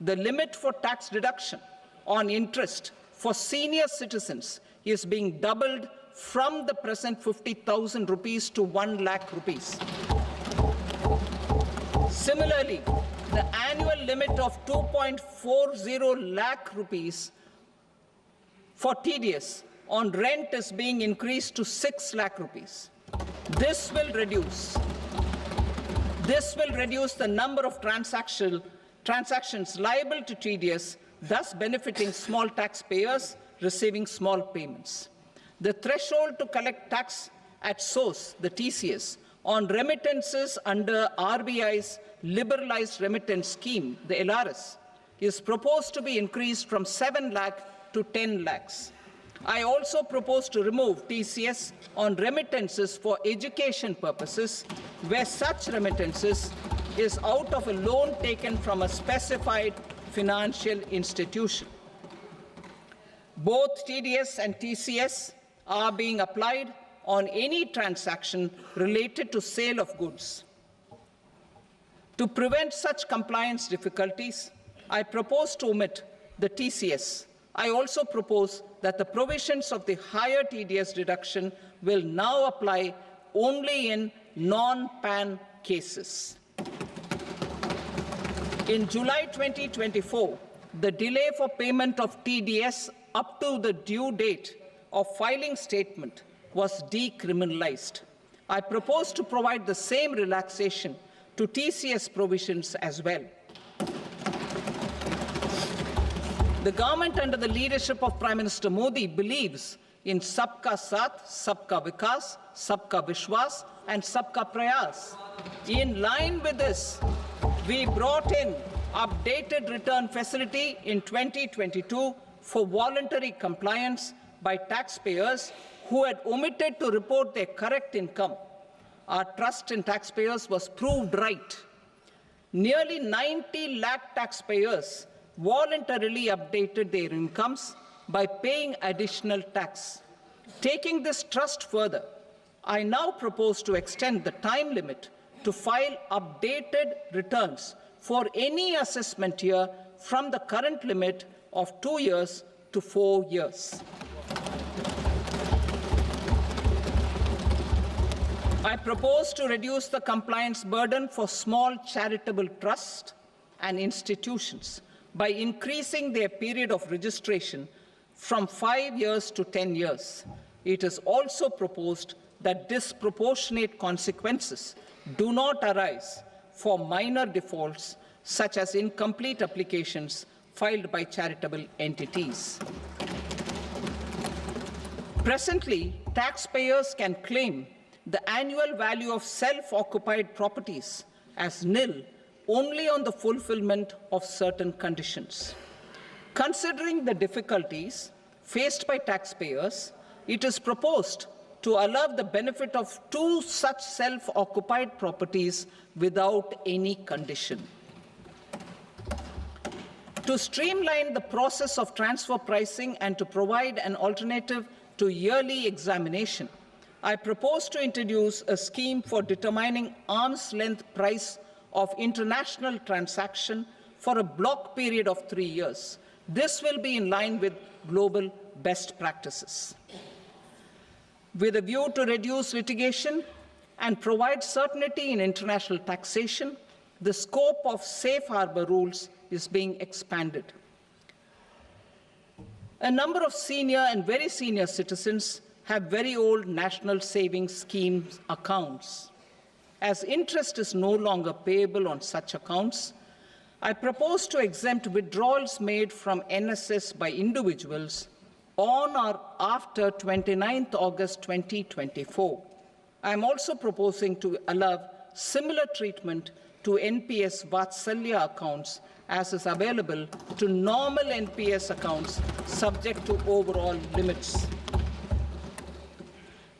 The limit for tax deduction on interest for senior citizens is being doubled from the present 50,000 rupees to 1 lakh rupees. Similarly, the annual limit of 2.40 lakh rupees for TDS on rent is being increased to 6 lakh rupees. This will reduce the number of transactions liable to TDS, thus benefiting small taxpayers receiving small payments. The threshold to collect tax at source, the TCS, on remittances under RBI's liberalized remittance scheme, the LRS, is proposed to be increased from 7 lakh to 10 lakhs. I also propose to remove TCS on remittances for education purposes, where such remittances is out of a loan taken from a specified financial institution. Both TDS and TCS are being applied on any transaction related to sale of goods. To prevent such compliance difficulties, I propose to omit the TCS. I also propose that the provisions of the higher TDS deduction will now apply only in non-PAN cases. In July 2024, the delay for payment of TDS up to the due date of filing statement was decriminalized. I propose to provide the same relaxation to TCS provisions as well. The government under the leadership of Prime Minister Modi believes in Sabka Saath, Sabka Vikas, Sabka Vishwas and Sabka Prayas. In line with this, we brought in updated return facility in 2022 for voluntary compliance by taxpayers who had omitted to report their correct income. Our trust in taxpayers was proved right. Nearly 90 lakh taxpayers voluntarily updated their incomes by paying additional tax. Taking this trust further, I now propose to extend the time limit to file updated returns for any assessment year from the current limit of 2 years to 4 years. I propose to reduce the compliance burden for small charitable trusts and institutions by increasing their period of registration from 5 years to 10 years. It is also proposed that disproportionate consequences do not arise for minor defaults, such as incomplete applications filed by charitable entities. Presently, taxpayers can claim the annual value of self-occupied properties as nil only on the fulfillment of certain conditions. Considering the difficulties faced by taxpayers, it is proposed to allow the benefit of 2 such self-occupied properties without any condition. To streamline the process of transfer pricing and to provide an alternative to yearly examination, I propose to introduce a scheme for determining arm's length price of international transaction for a block period of 3 years. This will be in line with global best practices. With a view to reduce litigation and provide certainty in international taxation, the scope of safe harbor rules is being expanded. A number of senior and very senior citizens have very old national savings schemes accounts. As interest is no longer payable on such accounts, I propose to exempt withdrawals made from NSS by individuals on or after 29th August 2024. I am also proposing to allow similar treatment to NPS Vatsalya accounts as is available to normal NPS accounts subject to overall limits.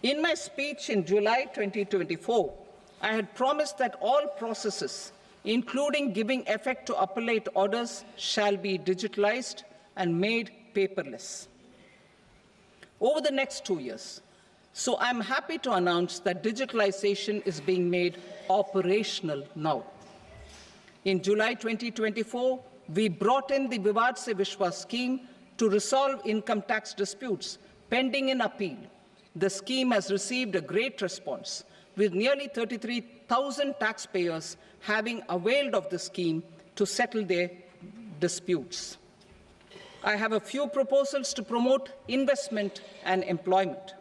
In my speech in July 2024, I had promised that all processes, including giving effect to appellate orders, shall be digitalized and made paperless over the next 2 years. So I'm happy to announce that digitalization is being made operational now. In July 2024, we brought in the Vivad Se Vishwas scheme to resolve income tax disputes pending in appeal. The scheme has received a great response, with nearly 33,000 taxpayers having availed of the scheme to settle their disputes. I have a few proposals to promote investment and employment.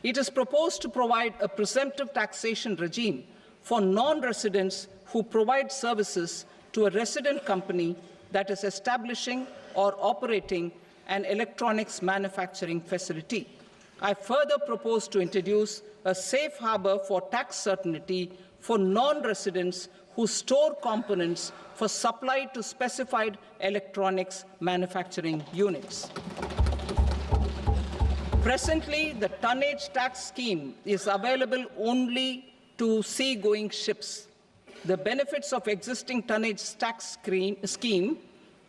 It is proposed to provide a presumptive taxation regime for non-residents who provide services to a resident company that is establishing or operating an electronics manufacturing facility. I further propose to introduce a safe harbor for tax certainty for non-residents who store components for supply to specified electronics manufacturing units. Presently, the tonnage tax scheme is available only to sea-going ships. The benefits of existing tonnage tax scheme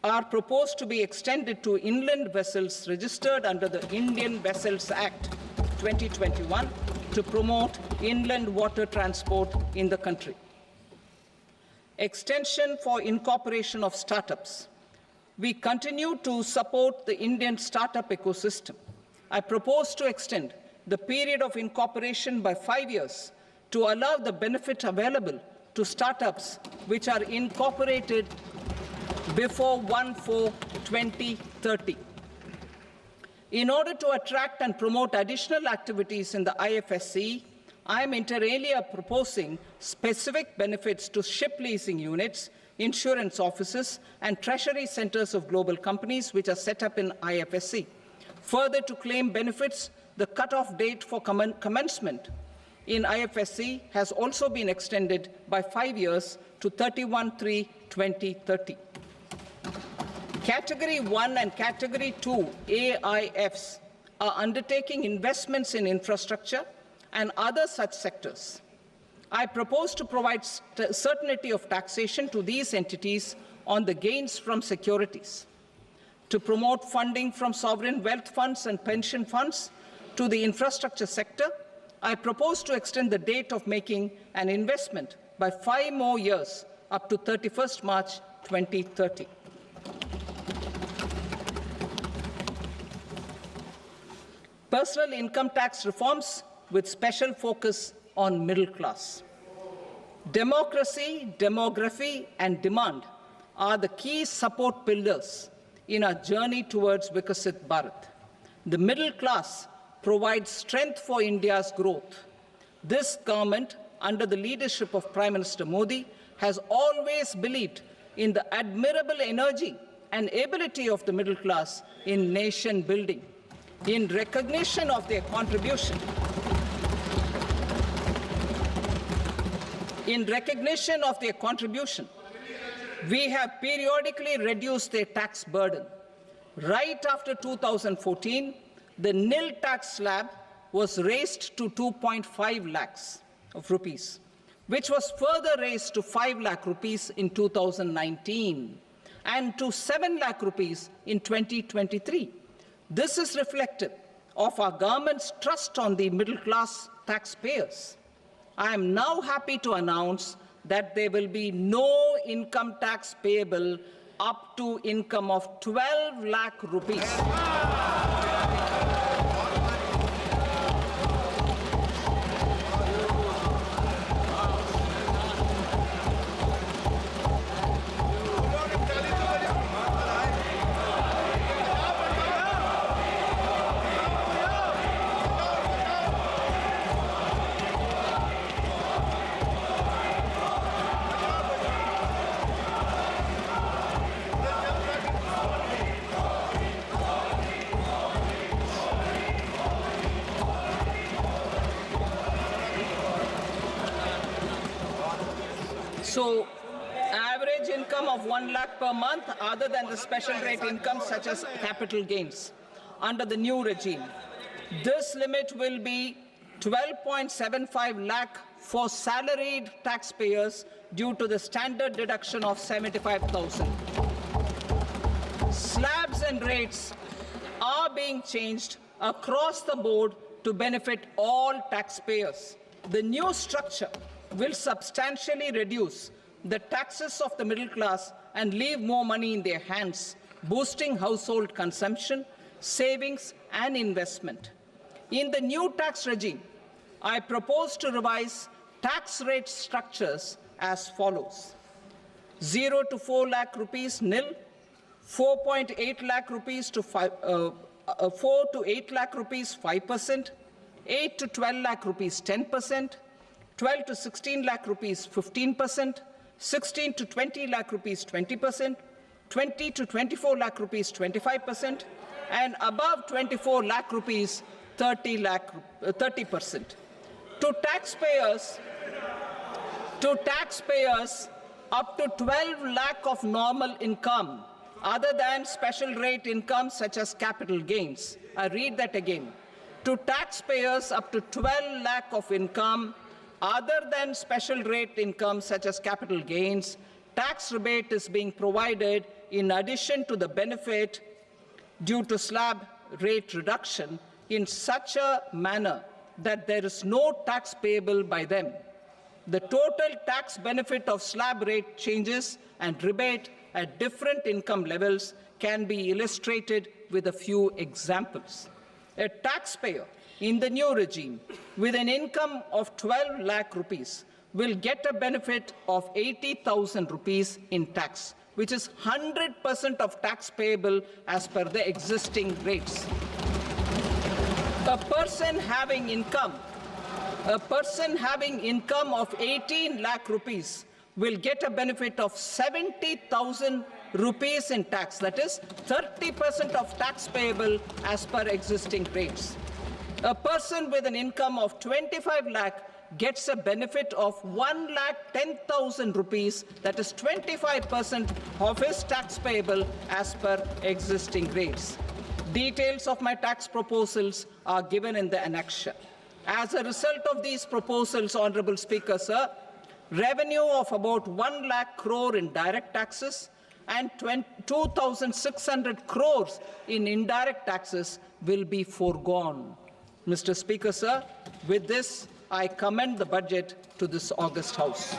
are proposed to be extended to inland vessels registered under the Indian Vessels Act 2021 to promote inland water transport in the country. Extension for incorporation of startups. We continue to support the Indian startup ecosystem. I propose to extend the period of incorporation by 5 years to allow the benefit available to startups which are incorporated before 1/4/2030. In order to attract and promote additional activities in the IFSC, I am inter alia proposing specific benefits to ship leasing units, insurance offices, and treasury centers of global companies which are set up in IFSC. Further, to claim benefits, the cut-off date for commencement in IFSC has also been extended by 5 years to 31/3/2030. Category 1 and Category 2 AIFs are undertaking investments in infrastructure and other such sectors. I propose to provide certainty of taxation to these entities on the gains from securities, to promote funding from sovereign wealth funds and pension funds to the infrastructure sector. I propose to extend the date of making an investment by 5 more years up to 31st March 2030. Personal income tax reforms with special focus on middle class. Democracy, demography, and demand are the key support pillars in our journey towards Vikasit Bharat. The middle class provides strength for India's growth. This government, under the leadership of Prime Minister Modi, has always believed in the admirable energy and ability of the middle class in nation building. In recognition of their contribution, we have periodically reduced their tax burden. Right after 2014, the nil tax slab was raised to 2.5 lakhs of rupees, which was further raised to 5 lakh rupees in 2019 and to 7 lakh rupees in 2023. This is reflective of our government's trust on the middle-class taxpayers. I am now happy to announce that there will be no income tax payable up to income of 12 lakh rupees. So, average income of 1 lakh per month other than the special rate income such as capital gains under the new regime. This limit will be 12.75 lakh for salaried taxpayers due to the standard deduction of 75,000. Slabs and rates are being changed across the board to benefit all taxpayers. The new structure will substantially reduce the taxes of the middle class and leave more money in their hands, boosting household consumption, savings, and investment. In the new tax regime, I propose to revise tax rate structures as follows: 0 to 4 lakh rupees nil, 4.8 lakh rupees to 4 to 8 lakh rupees 5%, 8 to 12 lakh rupees 10%, 12 to 16 lakh rupees 15%, 16 to 20 lakh rupees 20%, 20 to 24 lakh rupees 25%, and above 24 lakh rupees 30%. To taxpayers up to 12 lakh of normal income other than special rate income such as capital gains. I read that again. To taxpayers up to 12 lakh of income other than special rate income such as capital gains, tax rebate is being provided in addition to the benefit due to slab rate reduction in such a manner that there is no tax payable by them. The total tax benefit of slab rate changes and rebate at different income levels can be illustrated with a few examples. A taxpayer in the new regime with an income of 12 lakh rupees will get a benefit of 80,000 rupees in tax, which is 100% of tax payable as per the existing rates. A person having income of 18 lakh rupees will get a benefit of 70,000 rupees in tax, that is 30% of tax payable as per existing rates. A person with an income of 25 lakh gets a benefit of 1,10,000 rupees, that is 25% of his tax payable as per existing rates. Details of my tax proposals are given in the annexure. As a result of these proposals, Honorable Speaker, sir, revenue of about 1 lakh crore in direct taxes and 2,600 crores in indirect taxes will be foregone. Mr. Speaker, sir, with this, I commend the budget to this august House.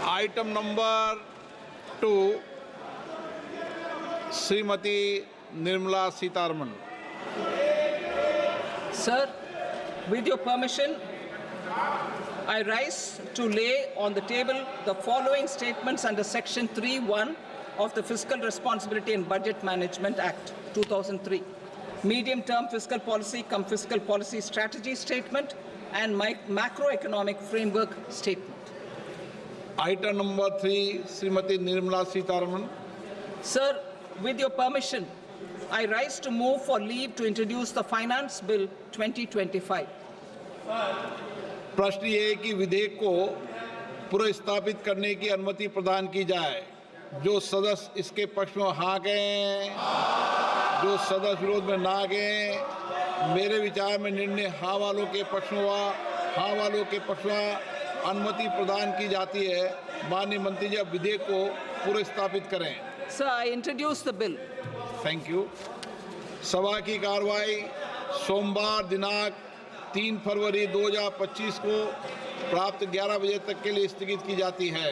Item number 2, Srimati Nirmala Sitaraman. Sir, with your permission, I rise to lay on the table the following statements under Section 3(1) of the Fiscal Responsibility and Budget Management Act 2003, medium-term fiscal policy cum fiscal policy strategy statement and macroeconomic framework statement. Item number 3, Srimati Nirmala Sitaraman. Sir, with your permission, I rise to move for leave to introduce the Finance Bill 2025. प्रश्न ये है कि विधेयक को पुनर्स्थापित करने की अनुमति प्रदान की जाए। जो सदस्य इसके पक्ष में हाँ कहें, जो सदस्य विरोध में ना कहें। मेरे विचार में निर्णय हाँ वालों के पक्ष में हुआ, हाँ वालों के पक्ष में अनुमति प्रदान की जाती है। माननीय मंत्री जी, विधेयक को पुनर्स्थापित करें। Sir, I introduce the bill. Thank you. सभा की कार्रवाई सोमवार दिनांक 3 फरवरी 2025 को प्राप्त 11 बजे तक के लिए स्थगित की जाती है।